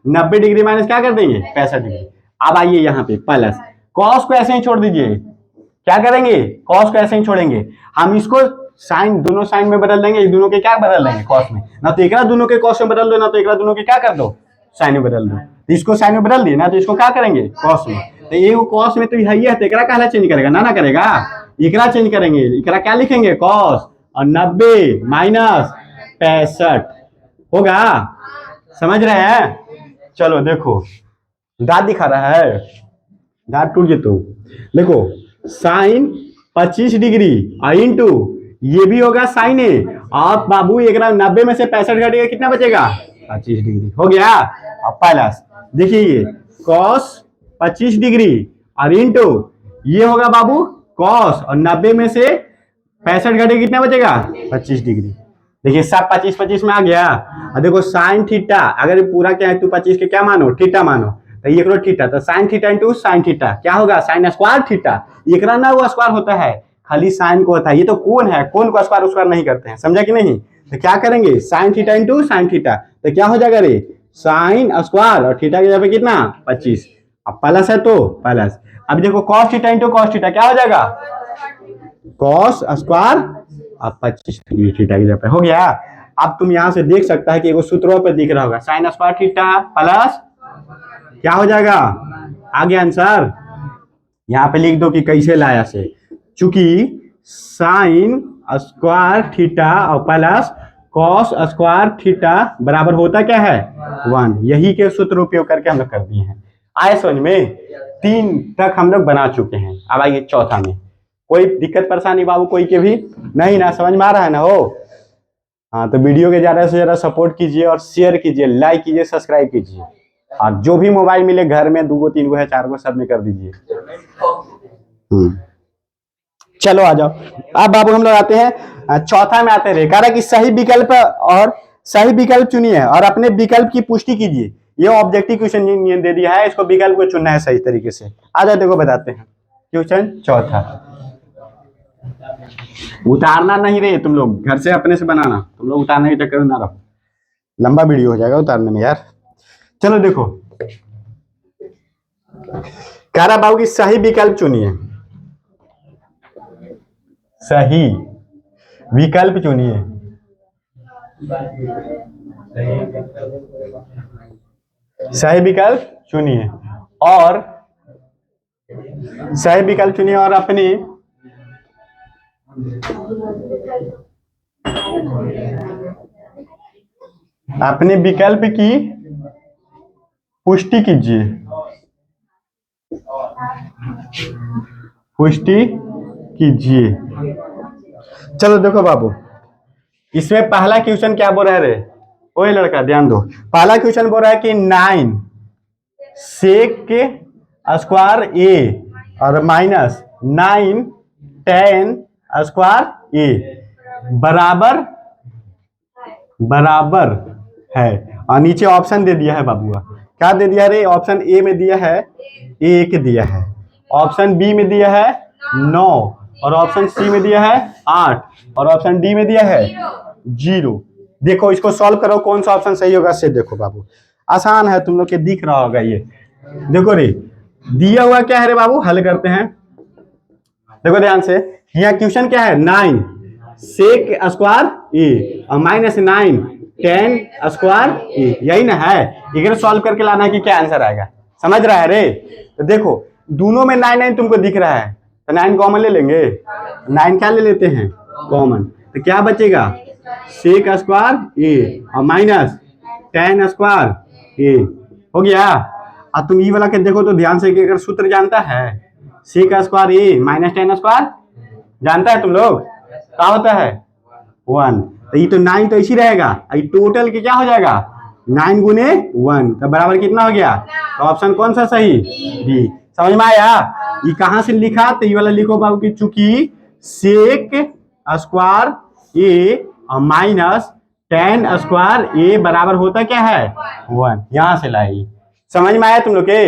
90 डिग्री माइनस क्या कर देंगे 65 डिग्री। अब आइए यहाँ पे प्लस कॉस को ऐसे ही छोड़ दीजिए, क्या करेंगे, कॉस को ऐसे ही छोड़ेंगे। हम इसको साइन दोनों साइन में बदल देंगे, दोनों के क्या बदल देंगे, कॉस में, ना तो एकरा दोनों के कॉस में बदल दो, ना तो एकरा दोनों के क्या कर दो, साइन में बदल दो। तो इसको साइन में बदल दिए ना, तो इसको क्या करेंगे कॉस में। तो ये कॉस में तो है तो एकरा कहला चेंज करेगा, ना करेगा, एकरा चेंज करेंगे, एकरा क्या लिखेंगे कॉस और 90 माइनस 65 होगा। समझ रहे हैं। चलो देखो दांत दिखा रहा है, दांत टूट जेतो। देखो साइन 25 डिग्री और इंटू ये भी होगा साइन ए। आप बाबू एक 90 में से 65 घटेगा कितना बचेगा? 25 डिग्री। हो गया। अब प्लस देखिए ये कॉस 25 डिग्री और इंटू ये होगा बाबू कॉस, और 90 में से 65 घटे कितना बचेगा? 25 डिग्री। देखिए सब 25 25 में आ गया। और देखो साइन थीटा, अगर पूरा क्या है तो 25 के क्या मानो? थीटा मानो। तो ये करो थीटा, तो sign theta into sine theta क्या होगा? Sine square theta. ये ना वो स्क्वायर होता है, खाली साइन को होता है। ये तो कोण है, कोण को स्क्वायर स्क्वायर नहीं करते हैं, समझा कि नहीं? तो क्या करेंगे? Sign theta into sine theta, तो क्या हो जाएगा रे? साइन स्क्वायर और थीटा की जगह पे कितना? 25। अब प्लस है तो प्लस। अब देखो cos theta into cos theta क्या हो जाएगा? कॉस स्क्वायर अब 25 डिग्री थीटा की जगह पे। हो गया। अब तुम यहां से देख सकता है कि एगो सूत्रों पे दिख रहा होगा, साइन स्क्वायर थीटा प्लस क्या हो जाएगा? आगे आंसर यहां पे लिख दो कि कैसे लाया से, चूंकि साइन स्क्वायर थीटा और प्लस कॉस स्क्वायर थीटा बराबर होता क्या है? 1। यही के सूत्र उपयोग करके हम लोग कर दिए हैं। आए समझ में? 3 तक हम लोग बना चुके हैं। अब आइए चौथा में। कोई दिक्कत परेशानी बाबू कोई के भी नहीं ना? समझ में आ रहा है ना? हो हाँ, तो वीडियो के ज्यादा से ज्यादा सपोर्ट कीजिए और शेयर कीजिए, लाइक कीजिए, सब्सक्राइब कीजिए। और जो भी मोबाइल मिले घर में 2 गो 3 गो है 4 गो सब में कर दीजिए। चलो आ जाओ। अब बाबू हम लोग आते हैं चौथा में आते रहे। कह रहा कि सही विकल्प और सही विकल्प चुनिए और अपने विकल्प की पुष्टि कीजिए। ये ऑब्जेक्टिव क्वेश्चन दे दिया है, इसको विकल्प को चुनना है सही तरीके से। आ जाओ देखो बताते हैं। क्वेश्चन चौथा, उतारना नहीं रहे तुम लोग, घर से अपने से बनाना, तुम लोग उतारने के चक्कर में ना रहो, लंबा वीडियो हो जाएगा उतारने में यार। चलो देखो, कह रहा बाबू की सही विकल्प चुनिए, सही विकल्प चुनिए। सही विकल्प चुनिए और सही विकल्प चुनिए और अपने विकल्प की पुष्टि कीजिए, पुष्टि कीजिए। चलो देखो बाबू, इसमें पहला क्वेश्चन क्या बोल रहा है? ओए लड़का ध्यान दो, पहला क्वेश्चन बोल रहा है कि 9 सेक स्क्वायर ए और माइनस 9 tan स्क्वायर ए बराबर बराबर है। और नीचे ऑप्शन दे दिया है बाबूआ, क्या दे दिया रे? ऑप्शन ए में दिया है 1 दिया है, ऑप्शन बी में दिया है 9 और ऑप्शन सी में दिया है 8 और ऑप्शन डी में दिया है 0। देखो इसको सॉल्व करो, कौन सा ऑप्शन सही होगा से देखो बाबू, आसान है, तुम लोग के दिख रहा होगा ये। देखो रे दिया हुआ क्या है रे बाबू, हल करते हैं। देखो ध्यान से, यहाँ क्वेश्चन क्या है? 9 सेक स्क्वायर ए और माइनस 9 tan स्क्वायर ए, यही ना है? इधर सॉल्व करके लाना है कि क्या आंसर आएगा, समझ रहा है रे? तो देखो दोनों में 9 9 तुमको दिख रहा है, तो 9 कॉमन ले लेंगे, 9 क्या ले लेते हैं? कॉमन। तो क्या बचेगा? सेक स्क्वायर ए और माइनस tan स्क्वायर ए। हो गया। अब तुम ये वाला के देखो तो ध्यान से कि अगर सूत्र जानता है, सेक स्क्वायर ए माइनस tan स्क्वायर जानता है तुम लोग, क्या होता है? 1। तो ये तो 9 तो इसी रहेगा, टोटल के क्या हो जाएगा? 9 गुने 1 तो बराबर कितना हो गया? तो ऑप्शन कौन सा सही? बी। समझ में आया? ये कहां से लिखा? तो ये वाला लिखो बाबू की, चूंकि सेक स्क्वायर ए और माइनस tan स्क्वायर ए बराबर होता क्या है? 1। यहां से लाई। समझ में आया तुम लोग के?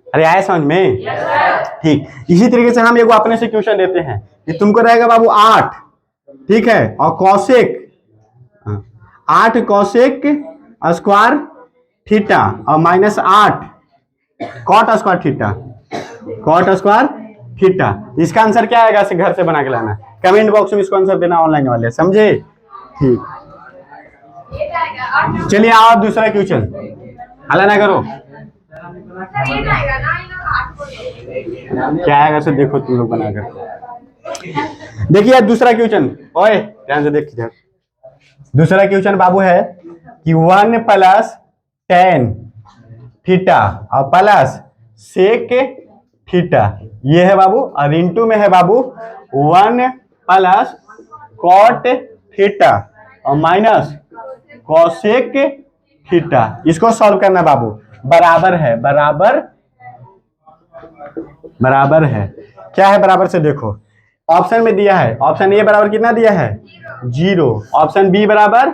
अरे आया समझ में? ठीक। इसी तरीके से हम एगो अपने से क्वेश्चन देते हैं कि तुमको रहेगा बाबू 8, ठीक है, और कौशिक 8 कौशिक स्क्वायर थीटा और minus 8 cot square theta, cot square theta. इसका आंसर क्या आएगा? से घर से बना के लाना, कमेंट बॉक्स में इसको आंसर देना, ऑनलाइन वाले, समझे? ठीक, चलिए आओ दूसरा क्वेश्चन, हल्ला ना करो। क्या आएगा से देखो तुम लोग बनाकर। देखिए दूसरा क्वेश्चन, ओए ध्यान से देखिए। दूसरा क्वेश्चन बाबू है कि 1 प्लस tan थीटा और प्लस सेक थीटा, ये है बाबू, और इंटू में है बाबू 1 प्लस कॉट थीटा और माइनस कॉसेक थीटा। इसको सॉल्व करना बाबू। बराबर है, बराबर है। क्या है बराबर से देखो, ऑप्शन में दिया है, ऑप्शन ए बराबर कितना दिया है 0, ऑप्शन बी बराबर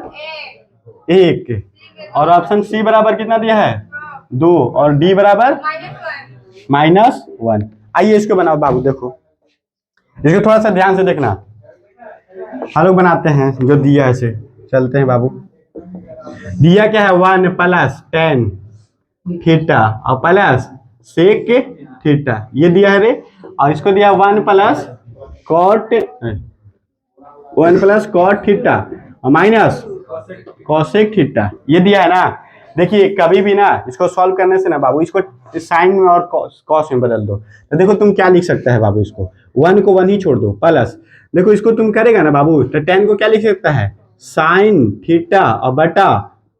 1 और ऑप्शन सी बराबर कितना दिया है 2 और डी बराबर -1। आइए इसको बनाओ बाबू। देखो इसको थोड़ा सा ध्यान से देखना। हम लोग बनाते हैं जो दिया है से चलते हैं बाबू। दिया क्या है 1 प्लस टेन थीटा और प्लस सेक थीटा, ये दिया है रे। और इसको दिया 1 प्लस कॉट थीटा और माइनस कॉसेक थीटा, ये दिया है ना। देखिए कभी भी ना इसको सॉल्व करने से ना बाबू इसको साइन में और कॉस में बदल दो। तो देखो तुम क्या लिख सकता है बाबू, इसको 1 को 1 ही छोड़ दो प्लस, देखो इसको तुम करेगा ना बाबू तो 10 को क्या लिख सकता है साइन थीटा और बटा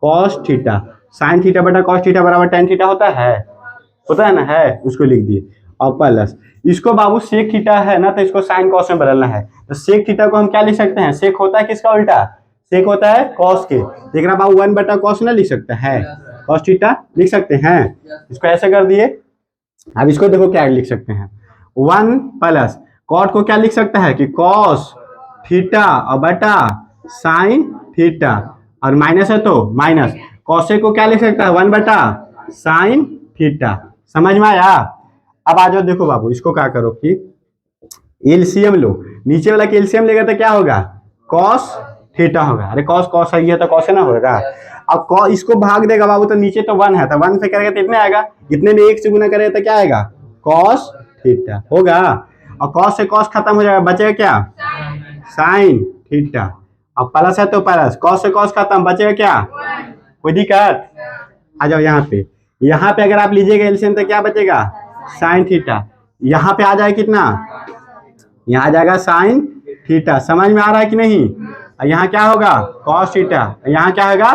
कॉस थीटा। साइन थीटा बटा कॉस थीटा बराबर tan थीटा होता है ना, है, उसको लिख दिए। और प्लस इसको बाबू सेक थीटा है ना, तो इसको साइन कॉस में बदलना है। तो सेक थीटा को हम क्या लिख सकते हैं, सेक होता है किसका उल्टा, सेक होता है कॉस के। देख रहा बाबू 1 बटा कॉस ना लिख सकता है, कॉस थीटा लिख सकते हैं। इसको ऐसे कर दिए। अब इसको देखो क्या लिख सकते हैं 1 प्लस कॉट को क्या लिख सकता है कि कॉस थीटा और बटा साइन थीटा और माइनस है तो माइनस, कॉसे को क्या लिख सकता है 1 बटा साइन थीटा। समझ में आया। अब आ जाओ देखो बाबू, इसको क्या करो कि एलसीएम लो, नीचे वाला के एलसीएम लेगा तो क्या होगा कॉस थीटा होगा। अरे कॉस कॉस सही है तो कॉस ना होगा। अब इसको भाग देगा बाबू तो नीचे तो 1 है, तो 1 से करेगा तो इतने आएगा, इतने में 1 से गुना करेगा तो क्या आएगा कॉस थीटा होगा। और कॉस से कॉस खत्म हो जाएगा, बचेगा क्या साइन थीटा। अब प्लस है तो प्लस, कॉस से कॉस खत्म, बचेगा क्या कोई दिक्कत। आ जाओ यहाँ पे अगर आप लीजिएगा एलसीएम तो क्या बचेगा साइन थीटा। यहाँ पे आ जाए कितना, यहाँ आ जाएगा साइन थीटा। समझ में आ रहा है कि नहीं। यहाँ क्या होगा कॉस थीटा, यहाँ क्या होगा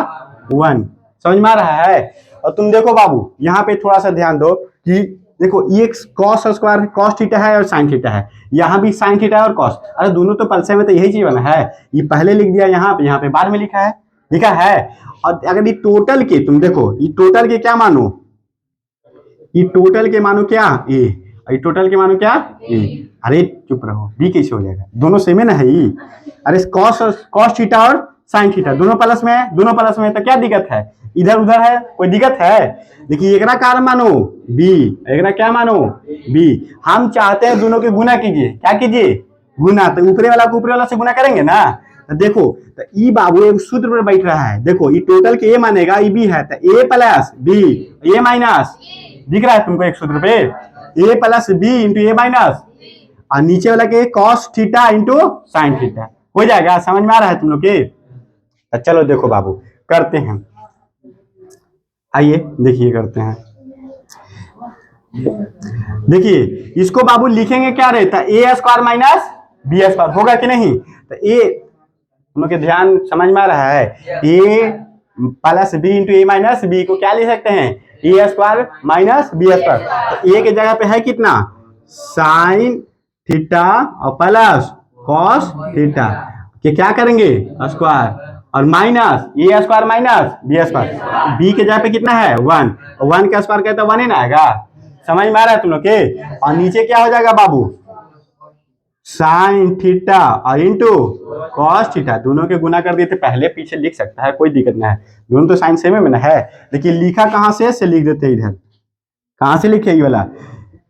1। समझ में आ रहा है। और तुम देखो बाबू यहाँ पे थोड़ा सा ध्यान दो कि देखो ये कॉस स्क्वायर कॉस थीटा है और साइन थीटा है, यहाँ भी साइन थीटा है और कॉस। अरे दोनों तो पलसे में तो यही चीज बना है, ये पहले लिख दिया यहाँ पे बाद में लिखा है। और अगर ये टोटल के तुम देखो, ये टोटल के क्या मानो, ये टोटल के मानो क्या ए, ये टोटल के मानो क्या ए। अरे चुप रहो, बी कैसे हो जाएगा, दोनों सेम है ना है ये। अरे कॉस थीटा और साइन थीटा दोनों प्लस में है, तो क्या दिक्कत है, इधर उधर है कोई दिक्कत है। देखिए एकरा कार मानो बी, एकरा क्या मानो बी। हम चाहते हैं दोनों के गुना कीजिए, क्या कीजिए गुना, तो ऊपरे वाला को ऊपरे वाला से गुना करेंगे ना। तो देखो तो ई बाबू एक सूत्र पर बैठ रहा है, देखो ये टोटल के ए मानेगा, ई बी है तो ए प्लस बी ए माइनस, दिख रहा है तुमको एक सूत्र पे ए plus B into A minus, और नीचे वाला के cos theta into sine theta हो जाएगा। समझ में आ रहा है तुम लोग के। तो चलो देखो बाबू करते हैं, आइए देखिए करते हैं। देखिए इसको बाबू लिखेंगे क्या रहता है A square minus B square, होगा कि नहीं। तो ए तुम लोग के ध्यान समझ में आ रहा है, A plus B into A minus B को क्या लिख सकते हैं A square minus B square. तो ए के जगह पे है कितना साइन थीटा और प्लस कॉस थीटा के क्या करेंगे स्क्वायर और minus A square minus B square. B के जगह पे कितना है 1, 1 का स्क्वायर कहता है 1 ही ना आएगा। समझ में आ रहा है तुम लोग के। और नीचे क्या हो जाएगा बाबू साइन थीटा और इंटू कॉस थीटा, दोनों के गुना कर दिए थे, पहले पीछे लिख सकता है कोई दिक्कत ना है, दोनों तो साइन सेम में ना है। लेकिन लिखा कहाँ से लिख देते हैं इधर, कहाँ से लिखे ये वाला,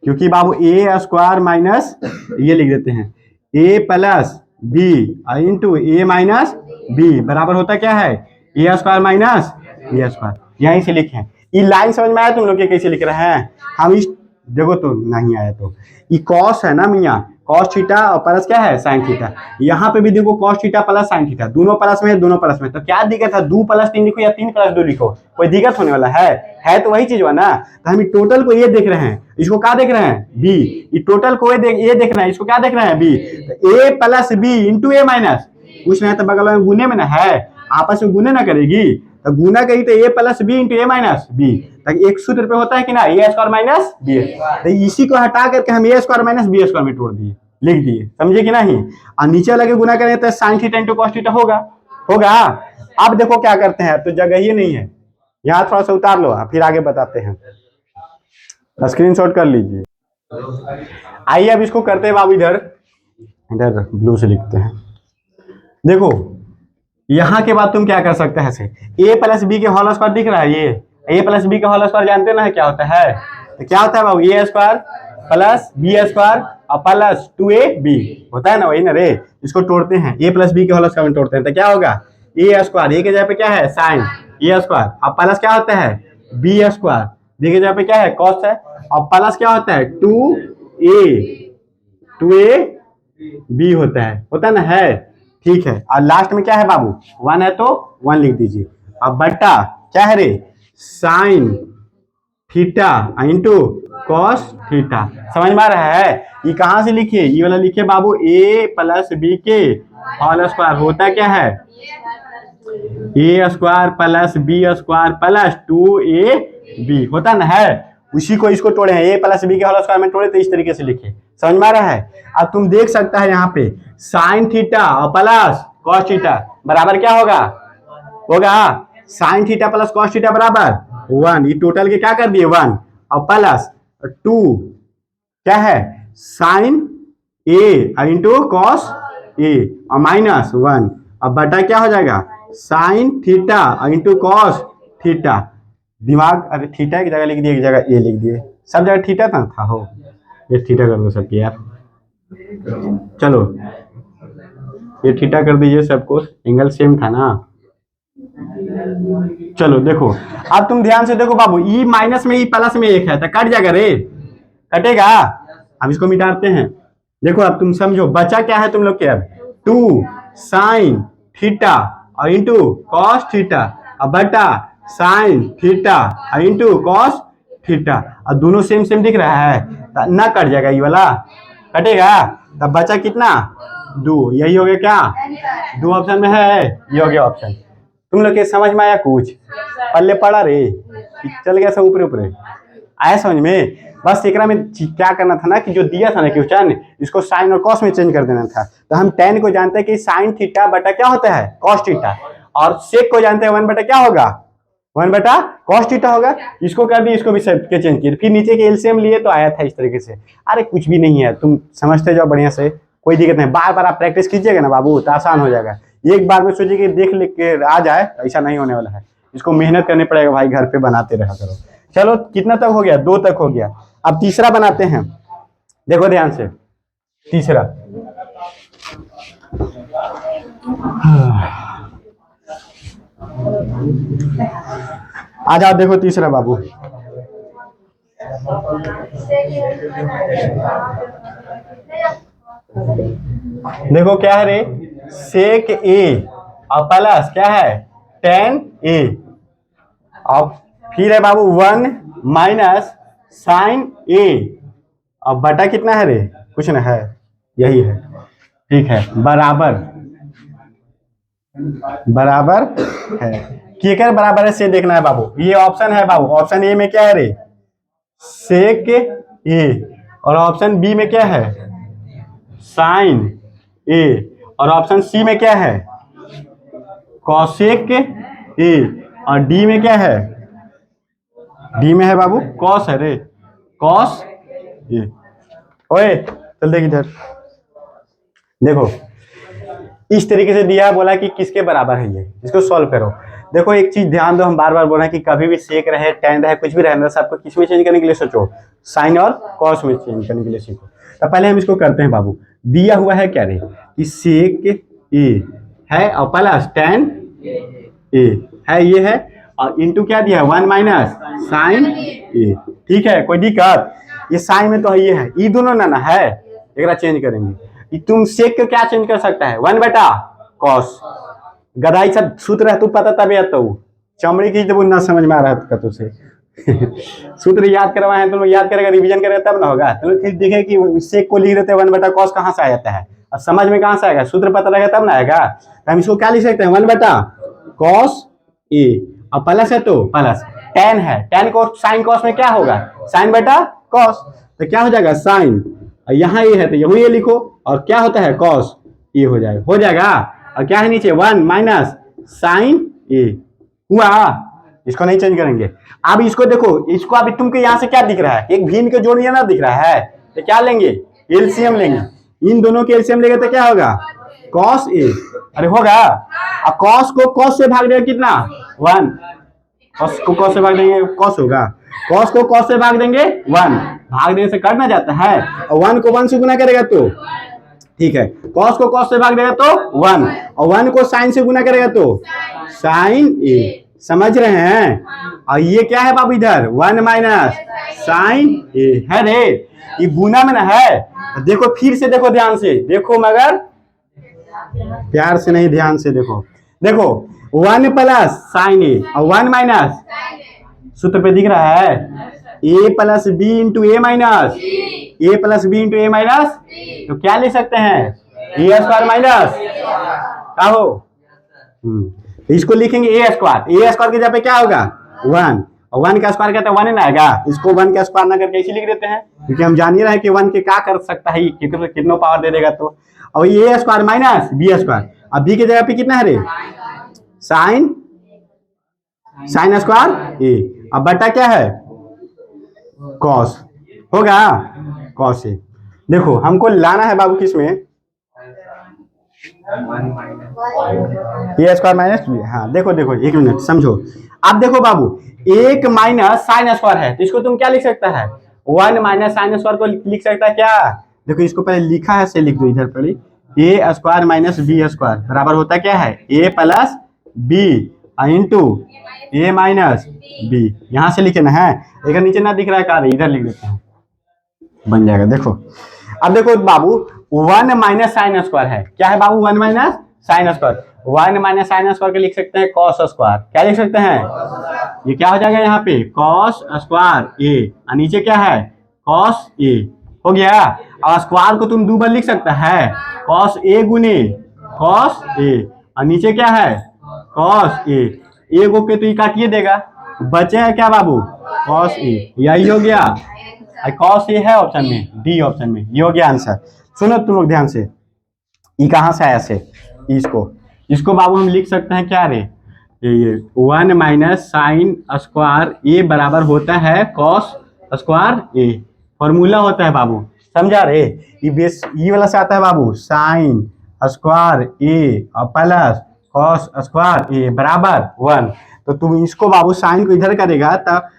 क्योंकि बाबू ए स्क्वायर माइनस ये लिख देते हैं A plus B into A minus B बराबर होता क्या है A square minus B square. यहीं से लिखे ये लाइन समझ में आया तुम लोग के कैसे लिख रहे हैं। हम इस देखो तो नहीं आया तो ये कॉस है ना मियाँ, कॉस थीटा और प्लस क्या है साइन थीटा। यहाँ पे भी देखो cos theta plus sine theta दोनों प्लस में है, दोनों प्लस में, तो क्या दिक्कत है 2 + 3 लिखो या 3 + 2 लिखो, कोई दिक्कत होने वाला है तो वही चीज हुआ ना। तो हम टोटल को ये देख रहे हैं, इसको क्या देख रहे हैं बी, ये टोटल को ये देख रहे हैं, इसको क्या देख रहे हैं बी। तो ए plus B into A minus, कुछ नहीं तो बगल में गुने में ना है, आपस में गुने ना करेगी, तो गुना करी तो ए plus B into A minus B, एक सूत्र पे होता है कि ना ए स्क्वायर माइनस बी। तो इसी को हटा करके हम ए स्क्वायर माइनस बी स्क्वायर में तोड़ दिए, लिख दिए, समझे कि नहीं। और नीचे वाला के गुना करें तो sign theta into cos theta होगा होगा। अब देखो क्या करते हैं, तो जगह ही नहीं है, यहाँ थोड़ा सा उतार लो, फिर आगे बताते हैं। स्क्रीनशॉट कर लीजिए। आइए अब इसको करते हैं बाबू, इधर इधर ब्लू से लिखते हैं। देखो यहाँ के बाद तुम क्या कर सकते हैं, ऐसे a प्लस बी के होल स्क्वायर दिख रहा है, ये a प्लस बी के होल स्क्वायर जानते ना है क्या होता है, तो क्या होता है बाबू, ए स्क्वायर प्लस बी स्क्वायर और प्लस 2ab होता है ना, वही ना रे। इसको तोड़ते हैं, a प्लस बी के होल स्क्वायर में तोड़ते हैं तो क्या होगा, ए स्क्वायर, ए के जगह पे क्या है साइन ए स्क्वायर, अब प्लस क्या होता है बी स्क्वायर, बी के जगह पे क्या है कॉस है, और प्लस क्या होता है 2a बी होता है ना, है ठीक है। और लास्ट में क्या है बाबू, 1 है तो 1 लिख दीजिए। अब बट्टा क्या है रे, sign theta into cos theta, समझ में आ रहा है। ये कहां से लिखिए, ये वाला लिखिए बाबू, a प्लस बी के होल स्क्वायर होता क्या है, A square plus B square plus 2ab होता ना है। उसी को इसको तोड़े हैं, ए प्लस बी के होल स्क्वायर में तोड़े तो इस तरीके से लिखे, समझ में आ रहा है। अब तुम देख सकता है यहाँ पे साइन थीटा और प्लस कॉस थीटा बराबर क्या होगा, sign theta plus cos theta बराबर 1, ये टोटल के क्या कर दिए 1, और प्लस 2 क्या है sign A into cos A और माइनस 1, अब बटा क्या हो जाएगा sign theta into cos theta. दिमाग, अरे थीटा की जगह लिख दिए, एक जगह ए लिख दिए, सब जगह थीटा था हो, ये थीटा कर दो सबके यार, चलो ये थीटा कर दीजिए सबको, एंगल सेम था ना। चलो देखो अब तुम ध्यान से देखो बाबू, ई माइनस में ई प्लस में एक है तो कट जाएगा रे, कटेगा। अब इसको मिटाते हैं, देखो अब तुम समझो बचा क्या है तुम लोग के, अब 2 साइन थीटा और इंटू कॉस थीटा, अब बटा साइन थीटा और इंटू कॉस थीटा, और दोनों सेम सेम दिख रहा है ना, कट जाएगा ये वाला, कटेगा। तब बचा कितना 2, यही हो गया क्या, 2 ऑप्शन में है, ये हो गया ऑप्शन। तुम लोग के समझ में आया कुछ, पल्ले पड़ा रे, चल गया सब ऊपर ऊपर आया समझ में। बस एकरा में क्या करना था ना, कि जो दिया था ना क्वेश्चन, इसको साइन और कॉस में चेंज कर देना था। तो हम tan को जानते हैं कि साइन थीटा बटा क्या होता है कॉस थीटा, और सेक को जानते हैं 1 बटा क्या होगा, 1 बटा कॉस थीटा होगा। इसको कर दिए, इसको भी सब के चेंज किए, फिर नीचे के एलसीएम लिए तो आया था इस तरीके से। अरे कुछ भी नहीं है, तुम समझते जाओ बढ़िया से, कोई दिक्कत नहीं, बार बार आप प्रैक्टिस कीजिएगा ना बाबू तो आसान हो जाएगा। एक बार में सोचिए कि देख लिख के आ जाए, ऐसा नहीं होने वाला है, इसको मेहनत करनी पड़ेगा भाई, घर पे बनाते रहा करो। चलो कितना तक हो गया, 2 तक हो गया। अब तीसरा बनाते हैं, देखो ध्यान से तीसरा। आ जाओ देखो तीसरा बाबू, देखो क्या है रे, सेक ए और प्लस क्या है tan ए, और फिर है बाबू 1 माइनस साइन ए, और बटा कितना है रे, कुछ ना है, यही है, ठीक है, बराबर बराबर है, केकर बराबर है से देखना है बाबू। ये ऑप्शन है बाबू, ऑप्शन ए में क्या है रे सेक ए, और ऑप्शन बी में क्या है साइन ए, और ऑप्शन सी में क्या है कॉसेक ए, और डी में क्या है, डी में है बाबू कॉस है रे, कॉस ए। ओए चल देख इधर, देखो इस तरीके से दिया है, बोला कि किसके बराबर है ये, इसको सॉल्व करो। देखो एक चीज ध्यान दो, हम बार बार बोल रहे हैं कि कभी भी सेक रहे tan रहे कुछ भी रहे, सबको किस में चेंज करने के लिए सोचो, साइन और कॉस में चेंज करने के लिए सीखो। तो पहले हम इसको करते हैं बाबू, दिया हुआ है क्या रे कि सेक ए है और प्लस tan ए है, ये है, और इंटू क्या दिया है 1 माइनस साइन ए, ठीक है, कोई दिक्कत, ये साइन में तो है, ये है, ये दोनों ना है, एक चेंज करेंगे। तुम सेक को क्या चेंज कर सकता है 1 बटा कॉस, गदाई सब सूत्र है तू पता तब या तो चमड़ी की जब ना समझ में आ रहा है तो से सूत्र याद करवाए हैं, तुम लोग याद करेगा रिवीजन करेगा तब ना होगा। तुम लोग फिर देखे कि सेक को लिख देते 1 बटा कॉस कहाँ से आ जाता है, और समझ में कहाँ से आएगा, सूत्र पता रहेगा तब ना आएगा। तो हम इसको क्या लिख सकते हैं 1 बटा कॉस ए, और प्लस है तो प्लस tan है, tan को साइन कॉस में क्या होगा साइन बटा कॉस, तो क्या हो जाएगा साइन और यहाँ ए है तो यही ए लिखो, और क्या होता है कॉस ए हो जाएगा। और क्या है नीचे 1 माइनस साइन ए हुआ। इसको नहीं चेंज करेंगे। अब इसको देखो, इसको अभी तुमको यहाँ से क्या दिख रहा है, एक भी इनके जोड़िए ना दिख रहा है, तो क्या लेंगे एलसीएम लेंगे। इन दोनों के एलसीएम लेंगे तो क्या होगा कॉस ए, अरे होगा। अब कॉस को कॉस से भाग देगा कितना 1, कॉस को कॉस से भाग देंगे कॉस होगा, कॉस को कॉस से भाग देंगे 1, भाग देने से कटना जाता है, और 1 को 1 से गुना करेगा तो ठीक है, कॉस को कॉस से भाग देगा तो 1, और 1 को साइन से गुना करेगा तो साइन ए। समझ रहे हैं। और ये क्या है बाबू इधर 1 माइनस साइन ए है रे, ये गुना में ना है। देखो फिर से देखो, ध्यान से देखो, मगर प्यार से नहीं, ध्यान से देखो। देखो 1 प्लस साइन ए और 1 माइनस सूत्र पे दिख रहा है A plus B into A minus, A plus B into A minus, तो क्या लिख सकते हैं ए स्क्वायर माइनस क्या हो, इसको लिखेंगे ए स्क्वायर की जगह पे क्या होगा 1, और 1 का स्क्वायर कहते हैं 1 ही ना आएगा, इसको 1 का स्क्वायर ना करके इसी लिख देते हैं, क्योंकि हम जान ही रहे हैं कि 1 के क्या कर सकता है, कितना पावर दे देगा। तो और ए स्क्वायर माइनस बी स्क्वायर, अब बी की जगह पे कितना है रे साइन स्क्वायर ए, अब बटा क्या है कॉस होगा, कॉस ए। देखो हमको लाना है बाबू किसमें ए स्क्वायर माइनस बी। हाँ देखो देखो एक मिनट समझो। अब देखो बाबू 1 माइनस साइन स्क्वायर है, तो इसको तुम क्या लिख सकता है 1 माइनस साइन स्क्वायर को लिख सकता है क्या, देखो इसको पहले लिखा है से लिख दो इधर पहले, ए स्क्वायर माइनस बी स्क्वायर बराबर होता क्या है A plus B into A minus B, यहां से लिखे ना है, एक नीचे ना दिख रहा है कार्य, इधर लिख देते हैं बन जाएगा। देखो अब देखो बाबू 1 माइनस साइन स्क्वायर है, क्या है बाबू 1 minus sine square, 1 minus sine square के लिख सकते हैं कॉस स्क्वायर, क्या लिख सकते हैं ये क्या हो जाएगा यहाँ पे कॉस स्क्वायर ए, और नीचे क्या है कॉस ए हो गया। और स्क्वायर को तुम 2 बार लिख सकता है कॉस ए गुने कॉस ए, और नीचे क्या है कॉस ए को के तो ये काटिए देगा, बचे है क्या बाबू कॉस ए, यही हो गया कॉस ए है ऑप्शन में, डी ऑप्शन में, ये हो गया आंसर। सुनो तुम लोग ध्यान से, ये कहाँ से आया से, इसको बाबू हम लिख सकते हैं क्या रे ये 1 माइनस साइन स्क्वायर ए बराबर होता है कॉस स्क्वायर ए, फॉर्मूला होता है बाबू, समझा रे, ये बेस ये वाला से आता है बाबू साइन स्क्वायर ए और प्लस कॉस स्क्वायर ए बराबर 1, तो तुम इसको बाबू साइन को इधर करेगा तब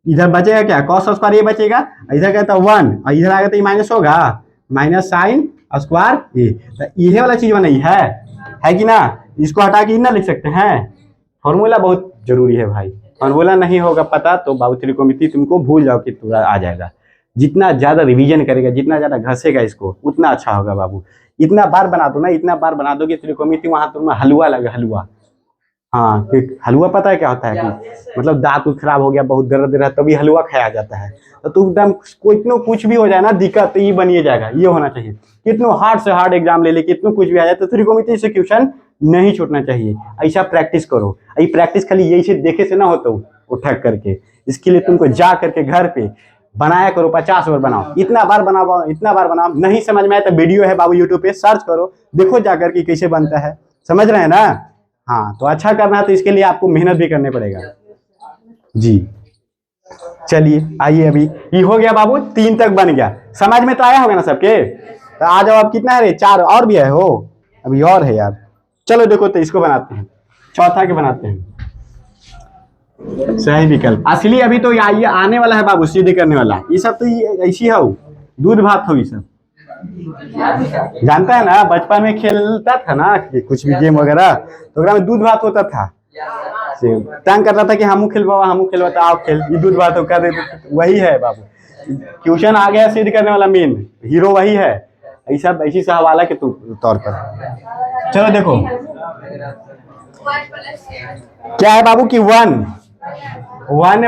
इधर बचेगा क्या कॉस स्क्वायर ए बचेगा, इधर कहता 1 और इधर आएगा तो ये माइनस होगा माइनस साइन स्क्वायर ए, तो ये वाला चीज बनाई है कि ना, इसको हटा के ना लिख सकते हैं। फॉर्मूला बहुत जरूरी है भाई, फॉर्मूला नहीं होगा पता तो बाबू त्रिकोणमिति तुमको भूल जाओ कि पूरा आ जाएगा, जितना ज्यादा रिवीजन करेगा जितना ज्यादा घसेगा इसको उतना अच्छा होगा बाबू। इतना बार बना दो ना, इतना बार बना दो कि त्रिकोणमिति वहां तुम्हें हलवा लगे, हलवा। हाँ हलवा पता है क्या होता है कि मतलब दांत खराब हो गया बहुत दर्द रहा तभी हलवा खाया जाता है, तो तुम एकदम कितनों कुछ भी हो जाए ना दिक्कत तो ये बनिए जाएगा, ये होना चाहिए। कितनों हार्ड से हार्ड एग्जाम ले कितनों कुछ भी आ जाए तो त्रिकोणमिति से क्वेश्चन नहीं छूटना चाहिए, ऐसा प्रैक्टिस करो। ये प्रैक्टिस खाली यही से देखे से ना हो तो उठक करके, इसके लिए तुमको जा करके घर पे बनाया करो, 50 बार बनाओ, इतना बार बनाओ, नहीं समझ में आए तो वीडियो है बाबू यूट्यूब पे सर्च करो, देखो जाकर के कैसे बनता है, समझ रहे हैं ना। हाँ तो अच्छा करना है तो इसके लिए आपको मेहनत भी करने पड़ेगा जी। चलिए आइए, अभी ये हो गया बाबू 3 तक बन गया, समझ में तो आया होगा ना सबके, तो आ जाओ। अब कितना है रे 4 और भी है हो, अभी और है यार। चलो देखो तो इसको बनाते हैं, चौथा के बनाते हैं सही विकल्प असली। अभी तो ये आने वाला है बाबू सीधे करने वाला, ये सब तो ऐसी है दूध भात हो, ये सब जानता है ना, बचपन में खेलता था ना कि कुछ भी गेम वगैरह तो में दूध भात होता था, तंग करता था कि हमू खेलवा तो आओ खेल, ये दूध भात कर देते, वही है बाबू। ट्यूशन आ गया सिद्ध करने वाला, मेन हीरो वही है, ऐसा ऐसी सा हवाला के तौर पर। चलो देखो क्या है बाबू की 1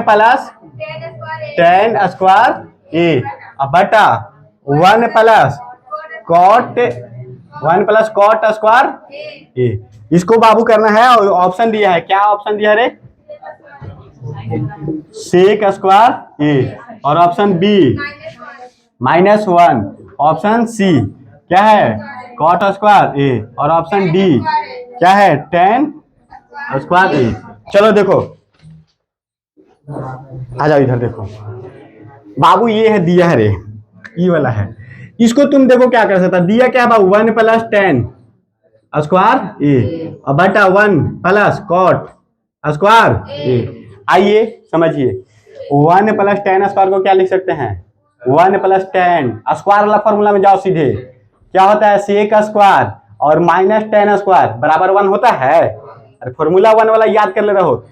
प्लस 10 स्क्वायर ए बटा 1 प्लस कॉट स्क्वायर ए, इसको बाबू करना है और ऑप्शन दिया है, क्या ऑप्शन दिया है रे सेक स्क्वायर ए, और ऑप्शन बी -1 ऑप्शन सी क्या है, कॉट स्क्वायर ए, और ऑप्शन डी क्या है, टेन स्क्वायर ए। चलो देखो, आ जाओ इधर देखो बाबू, ये है दिया है रे, ये वाला है। इसको तुम देखो क्या कर सकता, दिया क्या है, 1 प्लस 10 स्क्वायर ए, और बटा 1 प्लस कॉट स्क्वायर ए। आइए समझिए, 1 प्लस 10 स्क्वायर को क्या लिख सकते हैं, 1 प्लस 10 स्क्वायर वाला फॉर्मूला में जाओ सीधे, क्या होता है, सेक स्क्वायर और माइनस 10 स्क्वायर बराबर 1 होता है। अरे फॉर्मूला 1 वाला याद कर ले रहो,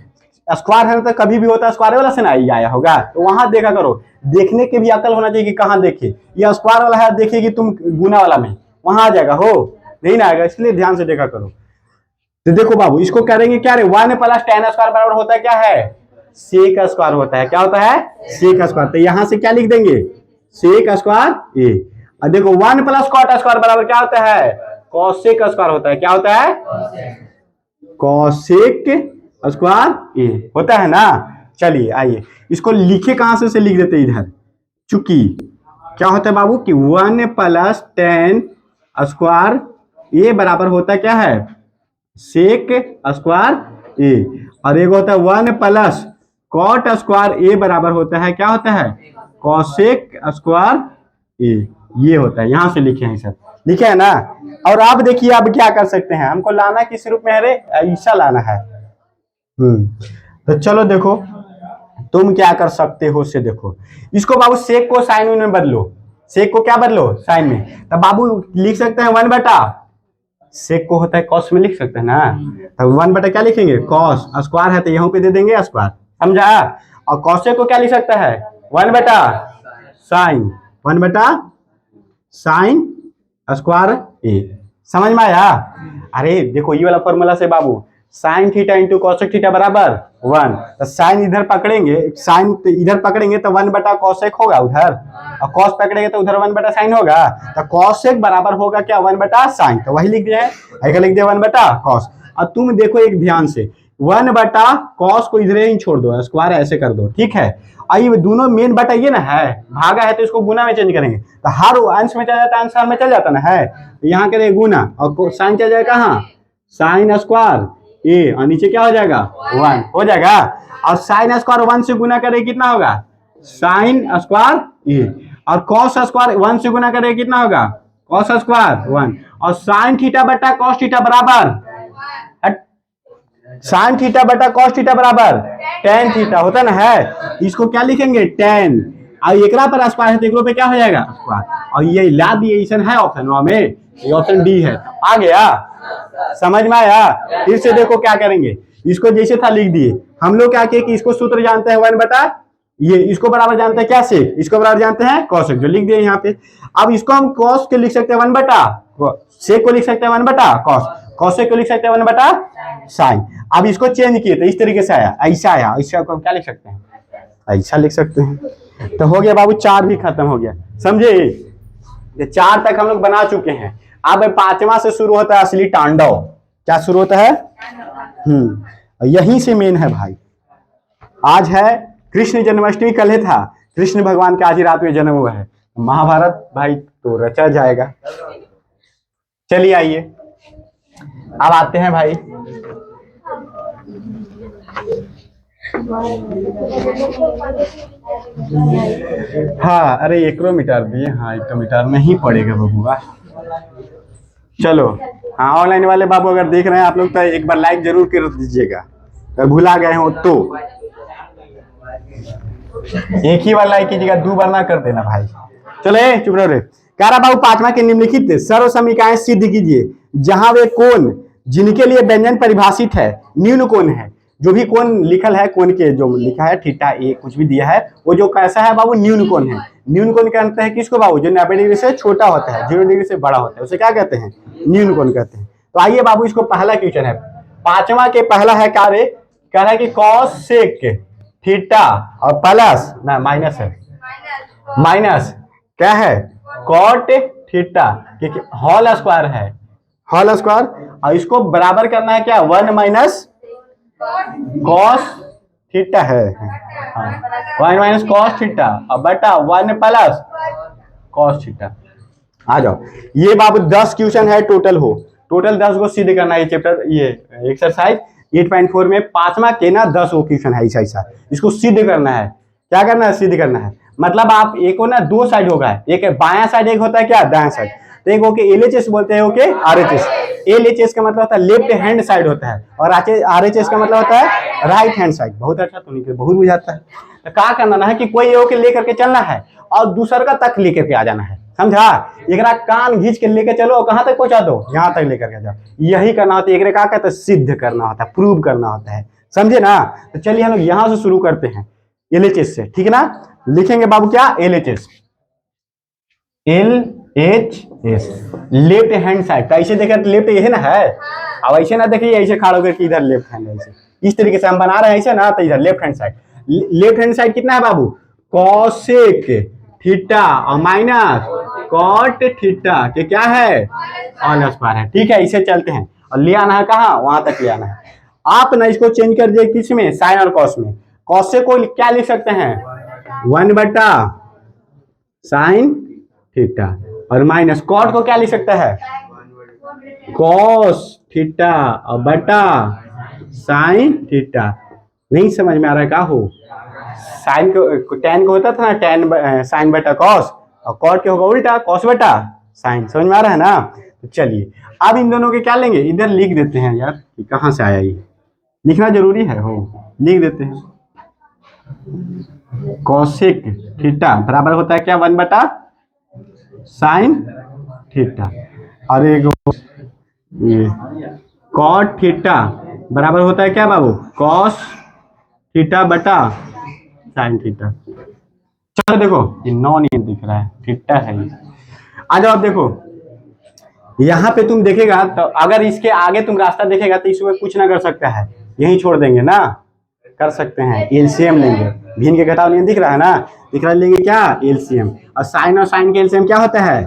स्क्वायर है तो कभी भी होता है स्क्वायर वाला से ना ही आया होगा, तो वहां देखा करो, देखने के भी अकल होना चाहिए कि कहाँ देखे, ये स्क्वायर वाला है देखिए कि तुम गुना वाला में, वहां आ जाएगा हो, नहीं ना आएगा, इसलिए ध्यान से देखा करो। तो देखो बाबू, इसको करेंगे क्या रे, 1 प्लस 10 स्क्वायर बराबर होता है क्या है, सेक स्क्वायर होता है, क्या होता है, सेक स्क्वायर। तो यहां से क्या लिख देंगे, सेक स्क्वायर ए। और देखो 1 प्लस कॉट स्क्वायर बराबर क्या होता है, कॉसेक स्क्वायर होता है, क्या होता है, कॉसेक स्क्वायर ए होता है ना। चलिए आइए इसको लिखे कहां से लिख देते इधर, चूंकि क्या होता है बाबू कि 1 प्लस 10 स्क्वायर ए बराबर होता है क्या है, सेक स्क्वायर ए, और एक होता है 1 प्लस कॉट स्क्वायर ए बराबर होता है क्या होता है, कॉसेक स्क्वायर ए। ये होता है, यहां से लिखे हैं सर, लिखे है ना। और अब देखिए अब क्या कर सकते हैं, हमको लाना किस रूप में है रे, ऐसा लाना है। तो चलो देखो तुम क्या कर सकते हो से देखो, इसको बाबू सेक को साइन में बदलो, सेक को क्या बदलो, साइन में। तब बाबू लिख सकते हैं 1 बटा, सेक को होता है कॉस में लिख सकते हैं ना, तब 1 बटा क्या लिखेंगे, कॉस स्क्वायर है तो यहाँ पे दे देंगे स्क्वायर, समझा। और कॉसेक को क्या लिख सकता है, 1 बटा साइन, 1 बटा साइन स्क्वायर ए, समझ में आया। अरे देखो ये वाला फॉर्मूला से बाबू, sine theta into cosec theta बराबर 1, तो साइन इधर पकड़ेंगे, साइन इधर पकड़ेंगे तो 1 बटा कॉसेक होगा उधर, और कॉस पकड़ेंगे तो उधर 1 बटा साइन होगा, तो कॉसेक बराबर होगा क्या, 1 बटा साइन, तो वही लिख दिया है, लिख दिया 1 बटा कॉस। अब तुम देखो एक ध्यान से, 1 बटा कॉस को इधर ही छोड़ दो, स्क्वायर ऐसे कर दो, ठीक है। आइए दोनों मेन बटा ये ना है, भागा है तो इसको गुना में चेंज करेंगे, तो हर अंश में चला जाता है, अंश हर में चल जाता ना है, तो यहाँ करेंगे गुना, और साइन चल जाएगा कहाँ, साइन स्क्वायर ए, और नीचे क्या हो जाएगा 1 हो जाएगा, और साइन स्क्वायर 1 से गुना करें कितना होगा, साइन स्क्वायर ए, और कॉस स्क्वायर 1 से गुना करें कितना होगा, कॉस स्क्वायर 1, और साइन थीटा बटा कॉस थीटा बराबर, साइन थीटा बटा कॉस थीटा बराबर टेन थीटा होता ना है, इसको क्या लिखेंगे 10, और एकरा पर स्क्वायर है तो एकरो पे क्या हो जाएगा स्क्वायर, और ये ला दिए है ऑप्शन में, ये ऑप्शन डी है, आ गया, समझ में आया। फिर से देखो क्या करेंगे, इसको जैसे था लिख दिए, हम लोग क्या किए कि इसको सूत्र जानते हैं 1 बटा ये, इसको बराबर जानते हैं क्या सेक, इसको बराबर जानते हैं कॉसेक, जो लिख दिए यहाँ पे। अब इसको हम कॉस के लिख सकते हैं 1 बटा, सेक को लिख सकते हैं 1 बटा कॉस, कॉसेक को लिख सकते हैं 1 बटा साइन। अब इसको चेंज किए तो इस तरीके से आया, ऐसा आया, इसका हम क्या लिख सकते हैं, ऐसा लिख सकते हैं। तो हो गया बाबू, 4 भी खत्म हो गया, समझे, 4 तक हम लोग बना चुके हैं। अब 5वां से शुरू होता है असली तांडव, क्या शुरू होता है, यहीं से मेन है भाई। आज है कृष्ण जन्माष्टमी, कल है था कृष्ण भगवान का आज ही रात में जन्म हुआ है, महाभारत भाई तो रचा जाएगा। चलिए आइए अब आते हैं भाई, हाँ अरे एकरो मिटार दिए, हाँ एक तो मिटार नहीं पड़ेगा बबुआ। चलो हाँ, ऑनलाइन वाले बाबू अगर देख रहे हैं आप लोग तो एक बार लाइक जरूर कर दीजिएगा, अगर भुला गए हो तो एक ही बार लाइक कीजिएगा, 2 बार ना कर देना भाई। चलो चुप रहो रे। कह रहा बाबू 5वां के निम्नलिखित सर्व समीकरण सिद्ध कीजिए जहां वे कोण जिनके लिए व्यंजन परिभाषित है न्यून कोण है, जो भी कोण लिखल है, कोण के जो लिखा है थीटा ए कुछ भी दिया है, वो जो कैसा है बाबू, न्यून कोण है। न्यून कोण कहते हैं किसको बाबू, जो 90 डिग्री से छोटा होता है, 0 डिग्री से बड़ा होता है, उसे क्या कहते हैं, न्यून कोण कहते हैं। तो आइए बाबू, इसको पहला क्वेश्चन है 5वां के, पहला है कार्य, कह रहा है कि कॉस सेक थीटा और प्लस ना माइनस है, माइनस क्या है कॉट थीटा, क्योंकि होल स्क्वायर है, होल स्क्वायर, और इसको बराबर करना है क्या, 1 माइनस कॉस थीटा है, 1 माइनस कॉस थीटा और बटा 1 प्लस कॉस थीटा। आ जाओ, ये बाबू 10 क्वेश्चन है टोटल हो, टोटल 10 को सिद्ध करना है चैप्टर, ये एक्सरसाइज 8.4 में 5वां के ना 10 वो क्वेश्चन है, ऐसा इसको सिद्ध करना है। क्या करना है? सिद्ध करना है। मतलब आप एक हो ना, दो साइड होगा, एक बायां साइड, एक होता है क्या दायां साइड। तो एक ओके LHS बोलते हैं, ओके RHS। LHS का मतलब होता है लेफ्ट हैंड साइड होता है, और RHS का मतलब होता है राइट हैंड साइड। बहुत अच्छा, तो नहीं बहुत बुझाता है। तो क्या करना है कि कोई ओके लेकर के चलना है और दूसर का तक लेकर के आ जाना है, समझा। एक कान घींच के लेकर चलो, कहां तक पहुंचा दो, यहां तक लेकर के जाओ। यही करना होता है, एक क्या कहते हैं, सिद्ध करना होता है, प्रूव करना होता है, समझे ना। तो चलिए हम लोग यहां से शुरू करते हैं, LHS से, ठीक है ना। लिखेंगे बाबू क्या, LHS, LHS left hand side. तो ऐसे देखा लेफ्ट यही ना है, अब ऐसे ना देखिए, ऐसे खड़ा होकर कि इधर लेफ्ट हैंड है, ऐसे इस तरीके से हम बना रहे हैं ऐसे ना, तो इधर left hand side. Left hand side कितना है बाबू, कॉसेक थीटा और माइनस कॉट थीटा के क्या है, ऑल स्क्वायर है। ठीक है, इसे चलते हैं और ले आना है कहाँ, वहां तक ले आना है। आप ना इसको चेंज कर दिए किस में, साइन और कॉस में। कॉस से को क्या लिख सकते हैं, 1 बटा साइन थीटा, और माइनस कॉट को क्या लिख सकता है, कॉस थीटा और बटा साइन थीटा। नहीं समझ में आ रहा है, क्या हो, साइन को टेन को होता था ना, टेन साइन बटा कॉस, और कॉट के होगा उल्टा, कॉस बटा साइन। समझ में आ रहा है ना। तो चलिए अब इन दोनों के क्या लेंगे, इधर लिख देते हैं यार, कि कहाँ से आया ये, लिखना जरूरी है, हो लिख देते हैं। कॉसेक थीटा बराबर होता है क्या, 1 बटा साइन थीटा, और एक ये कॉट थीटा बराबर होता है क्या बाबू, कॉस थीटा बटा साइन थीटा। चलो देखो, ये नॉन ये दिख रहा है, थीटा है ये। आ जाओ, अब देखो यहाँ पे तुम देखेगा, तो अगर इसके आगे तुम रास्ता देखेगा तो इसमें कुछ ना कर सकता है, यही छोड़ देंगे ना, कर सकते हैं एलसीएम लेंगे। भिन्न के घटाव नियम दिख रहा है ना, दिख रहा है, लेंगे क्या, एलसीएम। और साइन के एलसीएम क्या होता है,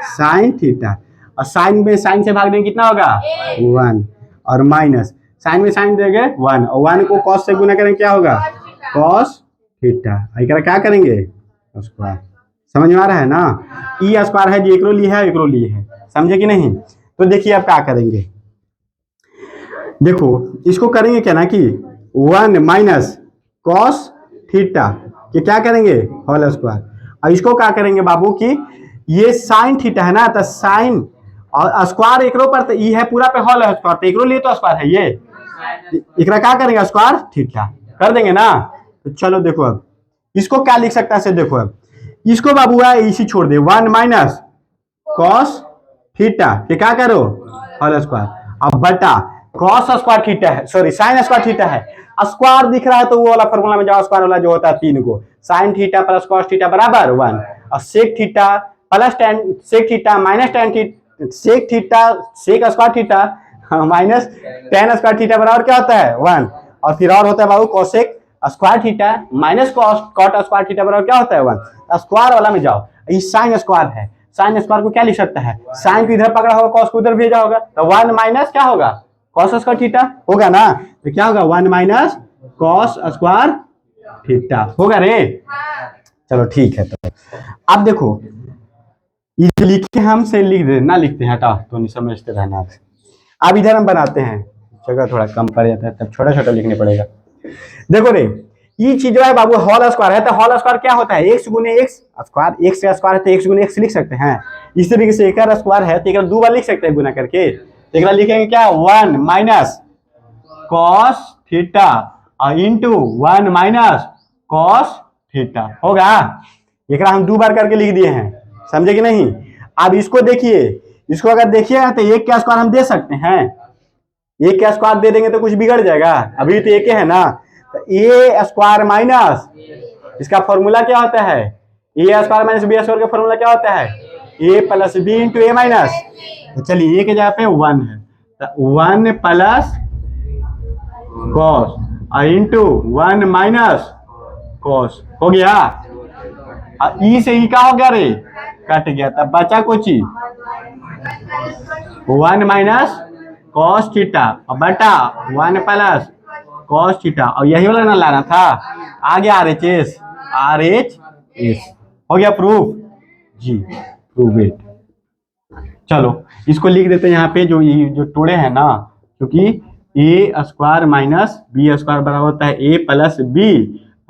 साइन थीटा, और साइन में साइन से भाग देंगे कितना होगा, 1, और माइनस साइन में साइन देंगे 1, और 1 को कॉस से गुना करेंगे क्या होगा, कॉस थीटा। क्या करेंगे, स्क्वायर। समझ में आ रहा है ना, ई स्क्वायर है जी, एकरो लिए है, एकरो लिए है, समझे कि नहीं। तो देखिए अब क्या करेंगे, देखो इसको करेंगे क्या ना कि 1 माइनस कॉस थीटा कि क्या करेंगे, होल स्क्वायर। और इसको क्या करेंगे बाबू कि ये साइन थीटा है ना, तो साइन और स्क्वायर एकरो पर, तो ई है पूरा पे होल स्क्वायर, तो एकरो लिए तो स्क्वायर है ये, एकरा क्या करेंगे, स्क्वायर थीटा कर देंगे ना। तो चलो देखो अब इसको क्या लिख सकता है, देखो अब इसको बाबू है इसी छोड़ दे, 1 माइनस कॉस थीटा कि क्या करो, होल स्क्वायर, अब बटा कॉस स्क्वायर थीटा है, सॉरी साइन स्क्वायर थीटा है। स्क्वायर दिख रहा है तो वो वाला फॉर्मूला में जाओ, स्क्वायर वाला जो होता है 3 को, sine theta plus cos theta बराबर 1, और sec theta plus tan sec theta minus tan theta, sec theta sec square theta minus tan square theta बराबर क्या होता है, 1। और फिर और होता है बाबू cosec square theta minus cot square theta बराबर क्या होता है, 1। स्क्वायर वाला में जाओ, ये साइन स्क्वायर है, साइन स्क्वायर को क्या लिख सकता है, साइन को इधर पकड़ा होगा, कॉस को उधर भेजा होगा, तो 1 माइनस क्या होगा, कॉस स्क्वायर थीटा होगा ना। तो क्या होगा, 1 माइनस कॉस स्क्वायर थीटा होगा रे। चलो ठीक है, तो अब देखो ये लिखे हम से लिख दे ना, लिखते हैं हटा तो नहीं समझते रहना। अब इधर हम बनाते हैं, जगह थोड़ा कम पड़ जाता है, तब छोटा छोटा लिखने पड़ेगा। देखो रे, ये चीज जो है बाबू होल स्क्वायर है, तो होल स्क्वायर क्या होता है, x गुने x स्क्वायर, x का स्क्वायर है तो x गुने x लिख सकते हैं। इस तरीके से एक स्क्वायर है तो एक 2 बार लिख सकते हैं गुना करके, तो एक लिखेंगे क्या, 1 माइनस कॉस थीटा और इंटू 1 माइनस कॉस थीटा होगा। एक हम 2 बार करके लिख दिए हैं, समझे कि नहीं। अब इसको देखिए, इसको अगर देखिए तो एक का स्क्वायर हम दे सकते हैं, एक का स्क्वायर दे देंगे तो कुछ बिगड़ जाएगा, अभी तो एक है ना। तो ए स्क्वायर माइनस इसका फॉर्मूला क्या होता है, A square minus B square का फॉर्मूला क्या होता है, A plus B into A minus. तो चलिए ए के जगह पे 1 है, तो 1 प्लस कॉस और इंटू 1 माइनस कॉस हो गया। ई से ई का हो गया रे, कट गया, तब बचा कुछ 1 माइनस कॉस थीटा और बटा 1 प्लस कॉस थीटा, और यही वाला ना लाना था, आ गया RHS हो गया प्रूफ जी, प्रूव इट। चलो इसको लिख देते हैं यहाँ पे, जो ये जो टोड़े हैं ना, क्योंकि ए स्क्वायर माइनस बी स्क्वायर बराबर होता है A plus B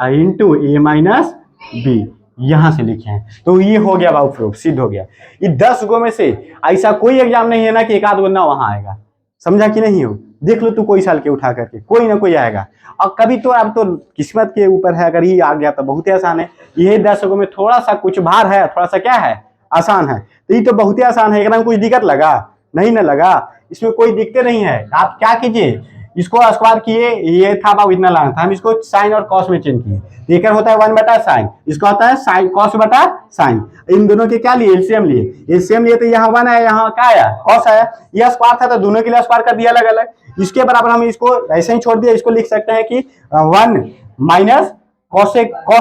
into A minus B, यहां से लिखे हैं। तो ये हो गया बाबू, प्रूफ सिद्ध हो गया। ये 10 गो में से ऐसा कोई एग्जाम नहीं है ना कि एक आध गो ना वहां आएगा, समझा कि नहीं हो? देख लो तू कोई साल के उठा करके, कोई ना कोई आएगा। और कभी तो अब तो किस्मत के ऊपर है, अगर ये आ गया तो बहुत ही आसान है। ये 10 गो में थोड़ा सा कुछ भार है, थोड़ा सा क्या है, आसान है। तो ये तो बहुत ही आसान है, एकदम कुछ दिक्कत लगा नहीं ना लगा, इसमें कोई दिक्कत नहीं है। आप क्या कीजिए, इसको स्क्वायर किए, ये था बाबू इतना लाना था, हम इसको साइन और कॉस में चेंज किए। देकर होता है 1 बटा साइन, इसका होता है साइन कॉस बटा साइन। इन दोनों के क्या लिए, एलसीएम लिए। एलसीएम लिए तो यहाँ 1 आया, यहाँ क्या आया, कॉस आया। यह स्क्वायर था तो दोनों के लिए स्क्वायर कर दिया अलग अलग। इसके बराबर हम इसको ऐसे ही छोड़ दिया। इसको लिख सकते हैं कि 1 माइनस कॉस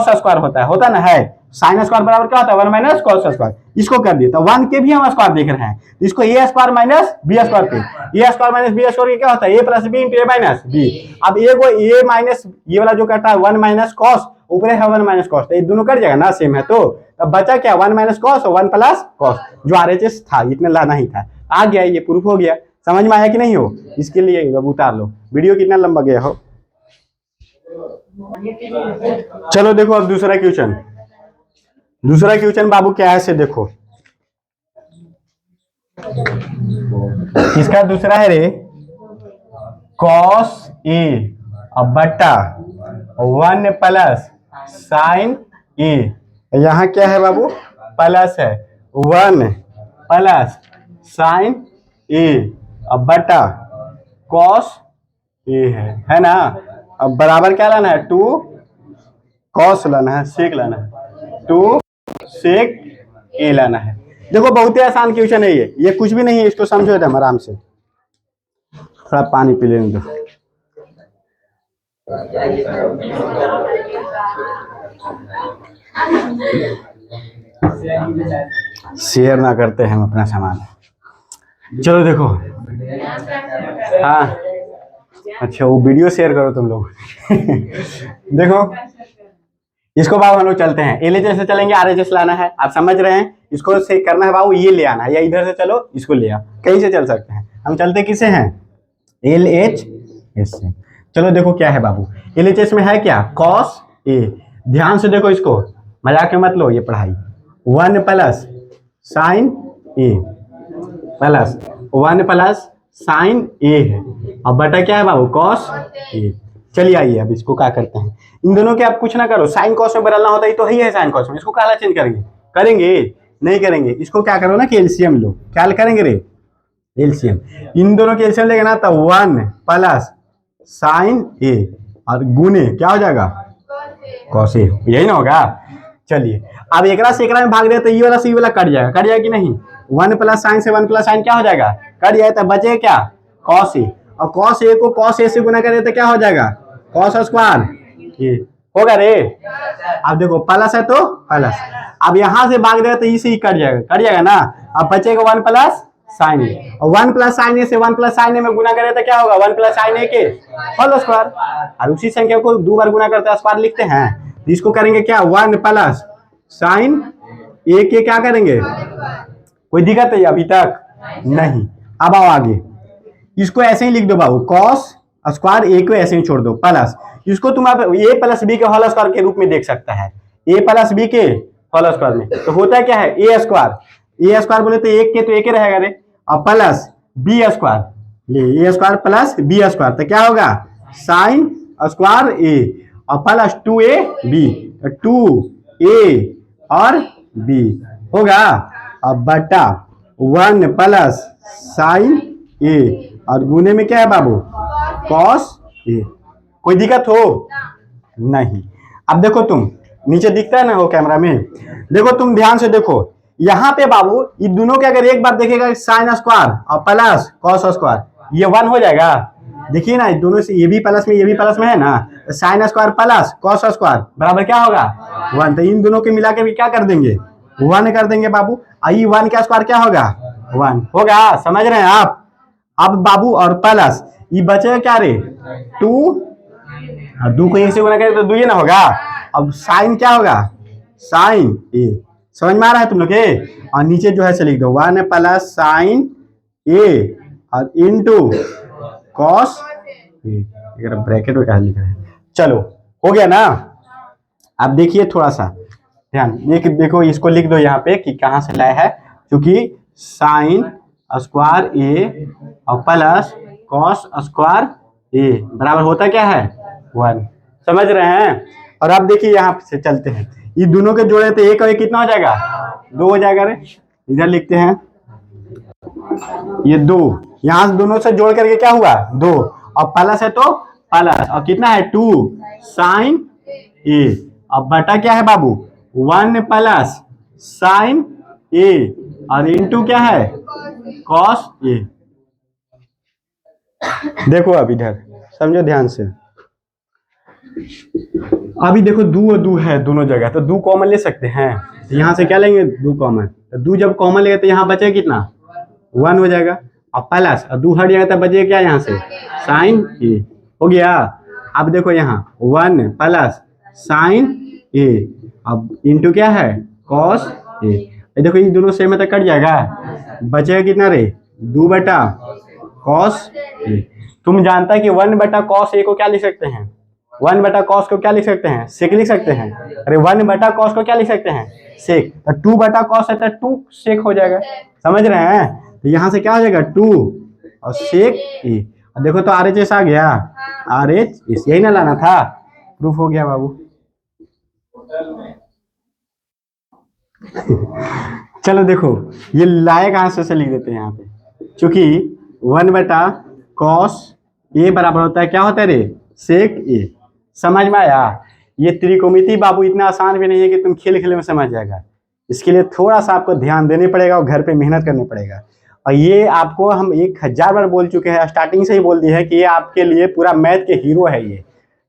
स्क्वायर होता है ना, है साइन स्क्वायर बराबर क्या होता है 1 माइनस कॉस स्क्वायर। इसको कर दिया तो 1 के भी हम स्क्वायर देख रहे हैं, इसको ए स्क्वायर माइनस बी स्क्वायर पे, ए स्क्वायर माइनस बी स्क्वायर क्या होता है A plus B into A minus B. अब ए माइनस ये वाला जो करता है 1 माइनस कॉस, ऊपर है 1 माइनस कॉस, तो ये दोनों कट जाएगा ना, सेम है। तो अब बचा क्या 1 माइनस कॉस और 1 प्लस कॉस, जो आरएचएस था इतना लाना ही था, आ गया, ये प्रूफ हो गया। समझ में आया कि नहीं हो? इसके लिए अब उतार लो। वीडियो कितना लंबा गया हो? चलो देखो अब दूसरा क्वेश्चन। दूसरा क्वेश्चन बाबू क्या है से देखो, इसका दूसरा है रे कॉस ए अब बट्टा 1 प्लस साइन ए। यहाँ क्या है बाबू, प्लस है 1 प्लस साइन ए अब बट्टा कॉस ए है ना। अब बराबर क्या लाना है, 2 कॉस लाना है, सेक लाना है, 2 सेक ए लाना है। देखो बहुत ही आसान क्वेश्चन है ये कुछ भी नहीं है, इसको समझो एकदम आराम से। थोड़ा पानी पी लेने दो। शेयर ना करते हैं हम अपना सामान। चलो देखो, हाँ अच्छा वो वीडियो शेयर करो तुम लोग। देखो इसको बाबू हम लोग चलते हैं, एलएचएस से चलेंगे, आरएचएस लाना है, आप समझ रहे हैं। इसको से करना है बाबू, ये ले आना है, या इधर से चलो इसको ले आओ, कहीं से चल सकते हैं। हम चलते किसे हैं, एलएचएस से। चलो देखो क्या है बाबू, एलएचएस में है क्या, कॉस ए। ध्यान से देखो इसको, मजाक में मत लो ये पढ़ाई। 1 प्लस साइन ए प्लस 1 प्लस साइन ए है, अब बटा क्या है बाबू, कॉस ए। चलिए आइए अब इसको क्या करते हैं, इन दोनों के आप कुछ ना करो, साइन कॉस में बदलना होता है तो ही है साइन कॉस में, इसको काला चेंज करेंगे नहीं करेंगे। इसको क्या करो ना कि एलसीएम लो, क्या करेंगे रे, एलसीएम। इन दोनों के एलसीएम लेंगे ना तो 1 प्लस साइन ए और गुने क्या हो जाएगा, कॉस ए, यही ना होगा। चलिए अब एक से एक में भाग दे तो ये वाला से ये वाला कट जाएगा कि नहीं। 1 प्लस साइन से 1 प्लस साइन क्या हो जाएगा, कट जाए तो बचे क्या, कॉस ए। और कॉस ए को कॉस ए से गुना करें तो क्या हो जाएगा, कॉस स्क्वायर ये होगा रे। अब देखो प्लस है तो प्लस, अब यहां से भाग दे तो इसे ही कट जाएगा ना। अब बचेगा 1 प्लस साइन ए, और 1 प्लस साइन ए से 1 प्लस साइन ए में गुना करें तो क्या होगा, 1 प्लस साइन ए के होल स्क्वायर। और उसी संख्या को 2 बार गुना करते हैं स्क्वायर लिखते हैं। इसको करेंगे क्या, 1 प्लस साइन ए के क्या करेंगे, कोई दिक्कत है अभी तक नहीं। अब आओ आगे, इसको ऐसे ही लिख दो बाबू, कॉस स्क्वायर ए को ऐसे ही छोड़ दो प्लस, इसको तुम आप ए प्लस बी के होल स्क्वायर के रूप में देख सकता है, ए प्लस बी के होल स्क्वायर में। तो होता क्या है, ए स्क्वायर बोले तो एक के तो एक ही रहेगा रे, और प्लस बी स्क्वायर, ले ए स्क्वायर प्लस बी स्क्वायर तो क्या होगा, साइन स्क्वायर ए और प्लस 2a b, 2a और b होगा। अब बटा 1 प्लस साइन ए और गुने में क्या है बाबू, कॉस ए। कोई दिक्कत हो नहीं। अब देखो तुम नीचे दिखता है ना वो कैमरा में, देखो तुम ध्यान से देखो यहाँ पे बाबू, ये दोनों के अगर एक बार देखेगा साइन स्क्वायर और प्लस कॉस स्क्वायर, ये 1 हो जाएगा। देखिए ना दोनों से, ये भी प्लस में है ना, sine square plus cos square बराबर क्या होगा 1। तो इन दोनों के मिला के भी क्या कर देंगे, 1 कर देंगे बाबू। आई 1 का स्क्वायर क्या होगा, 1 होगा, समझ रहे हैं आप। अब बाबू और प्लस ये बचेगा क्या रे, 2 और 2 को एक से गुना करें तो 2 ही ना होगा। अब साइन क्या होगा, साइन ए समझ में आ रहा है तुम लोग के? और नीचे जो है से लिख दो 1 प्लस साइन ए और इंटू कॉस ए। ब्रैकेट में क्या लिख रहे हैं? चलो हो गया ना। अब देखिए थोड़ा सा ध्यान देखो इसको लिख दो यहाँ पे कि कहाँ से लाया है, क्योंकि साइन स्क्वायर ए और प्लस कॉस स्क्वायर ए बराबर होता क्या है 1। समझ रहे हैं? और अब देखिए यहाँ से चलते हैं, ये दोनों के जोड़े तो एक और एक कितना हो जाएगा 2 हो जाएगा। रे इधर लिखते हैं ये 2, यहाँ से दोनों से जोड़ करके क्या हुआ 2, और प्लस है तो प्लस, और कितना है 2 साइन ए, अब बटा क्या है बाबू 1 प्लस साइन ए और इंटू क्या है कॉस ए। देखो अब इधर समझो ध्यान से, अभी देखो 2 और 2 है दोनों जगह, तो 2 कॉमन ले सकते हैं, तो यहाँ से क्या लेंगे 2 कॉमन, तो 2 जब कॉमन लेंगे तो यहाँ बचे कितना 1 हो जाएगा, और प्लस और 2 हट जाएगा तो बचे क्या यहाँ से साइन ए हो गया। अब देखो यहाँ 1 प्लस साइन ए, अब इंटू क्या है कॉस ए, देखो ये दोनों सेम है तो कट जाएगा, बचेगा कितना रे 2 बटा कॉस ए। तुम जानता है कि 1 बटा कॉस ए को क्या लिख सकते हैं, 1 बटा कॉस को क्या लिख सकते हैं सेक लिख सकते हैं। अरे 1 बटा कॉस को क्या लिख सकते हैं सेक, तो 2 बटा कॉस है तो 2 सेक हो जाएगा। समझ रहे हैं? तो यहाँ से क्या हो जाएगा 2 और सेक ए, और देखो तो RHS आ गया, RHS यही ना लाना था, प्रूफ हो गया बाबू। चलो देखो ये लाए कहां से लिख देते हैं यहाँ पे, क्योंकि 1 बटा कॉस ए बराबर होता है क्या होता है रे सेक ए। समझ में आया? ये त्रिकोणमिति बाबू इतना आसान भी नहीं है कि तुम खेल खेल में समझ जाएगा, इसके लिए थोड़ा सा आपको ध्यान देने पड़ेगा और घर पे मेहनत करनी पड़ेगा। और ये आपको हम 1000 बार बोल चुके हैं, स्टार्टिंग से ही बोल दिए हैं कि ये आपके लिए पूरा मैथ के हीरो है। ये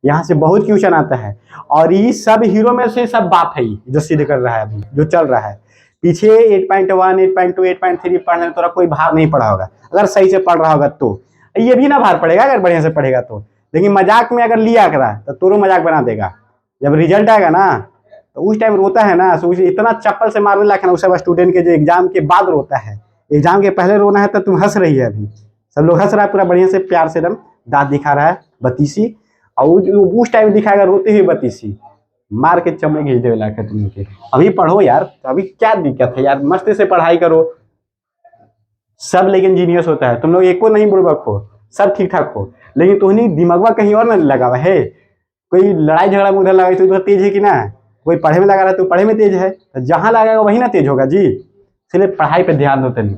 यहाँ से बहुत क्वेश्चन आता है, और ये सब हीरो में से सब बाप है जो सिद्ध कर रहा है अभी जो चल रहा है। पीछे 8.1 8.2 8.3 पढ़ने में थोड़ा कोई भार नहीं पड़ा होगा, अगर सही से पढ़ रहा होगा तो ये भी ना भार पड़ेगा अगर बढ़िया से पढ़ेगा तो, लेकिन मजाक में अगर लिया करा तो तोरो मजाक बना देगा। जब रिजल्ट आएगा ना तो उस टाइम रोता है ना, तो इतना चप्पल से मारने लगा ना उस सब स्टूडेंट के जो एग्जाम के बाद रोता है, एग्जाम के पहले रोना है तो तुम हंस रही है। अभी सब लोग हंस रहा है पूरा बढ़िया से प्यार से एकदम दांत दिखा रहा है बतीसी, और उस टाइम दिखाएगा रोते हुए बतीसी, मार के चमड़े घिस देवे लाकर तुम के। अभी पढ़ो यार, तो अभी क्या दिक्कत है यार, मस्त से पढ़ाई करो। सब लेकिन जीनियस होता है, तुम लोग एको नहीं बुड़बक हो, सब ठीक ठाक हो, लेकिन तुम्हें दिमागवा कहीं और ना लगा हुआ है। कोई लड़ाई झगड़ा में उधर लगा तो उधर तेज है कि ना, कोई पढ़े में लगा रहा है तो पढ़े में तेज है, तो जहाँ लगाएगा वही ना तेज होगा जी। इसलिए पढ़ाई पे ध्यान दो, तनी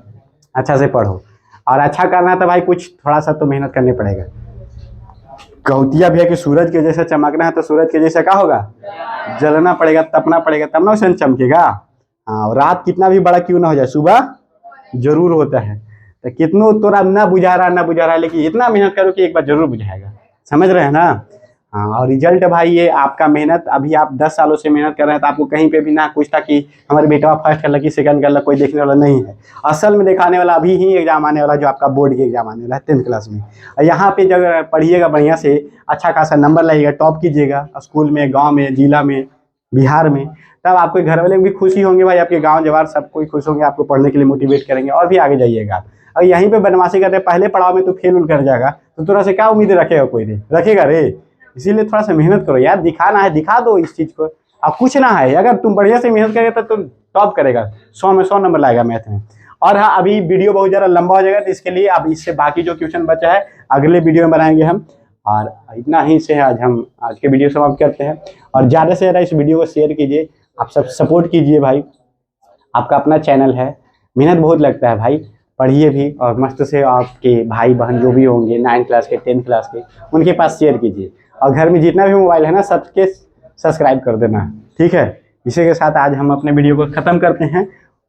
अच्छा से पढ़ो, और अच्छा करना है तो भाई कुछ थोड़ा सा तो मेहनत करनी पड़ेगा। कौतिया भी है कि सूरज के जैसा चमकना है तो सूरज के जैसा क्या होगा जलना पड़ेगा, तपना पड़ेगा, तब ना उसे चमकेगा। हाँ, और रात कितना भी बड़ा क्यों ना हो जाए सुबह जरूर होता है। तो कितनों तोरा ना बुझा रहा है, लेकिन इतना मेहनत करो कि एक बार जरूर बुझाएगा। समझ रहे हैं ना? हाँ, और रिजल्ट भाई ये आपका मेहनत, अभी आप 10 सालों से मेहनत कर रहे हैं तो आपको कहीं पे भी ना कुछ था कि हमारे बेटा फर्स्ट कर लगी सेकंड कर लगा, कोई देखने वाला नहीं है। असल में दिखाने वाला अभी ही एग्जाम आने वाला, जो आपका बोर्ड के एग्जाम आने वाला है 10th क्लास में। और यहाँ पे जब पढ़िएगा बढ़िया से, अच्छा खासा नंबर लाइएगा, टॉप कीजिएगा स्कूल में, गाँव में, जिला में, बिहार में, तब आपके घर वाले भी खुशी होंगे भाई, आपके गाँव जवार सब कोई खुश होंगे, आपको पढ़ने के लिए मोटिवेट करेंगे और भी आगे जाइएगा। और यहीं पे बदमाशी करते पहले पड़ाव में तो फेल उल कर जाएगा, तो थोड़ा से क्या उम्मीद रखेगा, कोई नहीं रखेगा रे। इसीलिए थोड़ा सा मेहनत करो यार, दिखाना है दिखा दो इस चीज़ को। अब कुछ ना है, अगर तुम बढ़िया से मेहनत करेगा तो तुम टॉप करेगा, 100 में 100 नंबर लाएगा मैथ में। और हाँ, अभी वीडियो बहुत ज़्यादा लंबा हो जाएगा, तो इसके लिए अब इससे बाकी जो क्वेश्चन बचा है अगले वीडियो में बनाएंगे हम। और इतना ही से आज हम आज के वीडियो समाप्त करते हैं। और ज़्यादा से ज़्यादा इस वीडियो को शेयर कीजिए, आप सब सपोर्ट कीजिए भाई, आपका अपना चैनल है, मेहनत बहुत लगता है भाई, पढ़िए भी, और मस्त से आपके भाई बहन जो भी होंगे 9th क्लास के 10th क्लास के, उनके पास शेयर कीजिए। और घर में जितना भी मोबाइल है ना सबके सब्सक्राइब कर देना, ठीक है। इसी के साथ आज हम अपने वीडियो को ख़त्म करते हैं।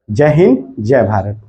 जय हिंद, जय भारत।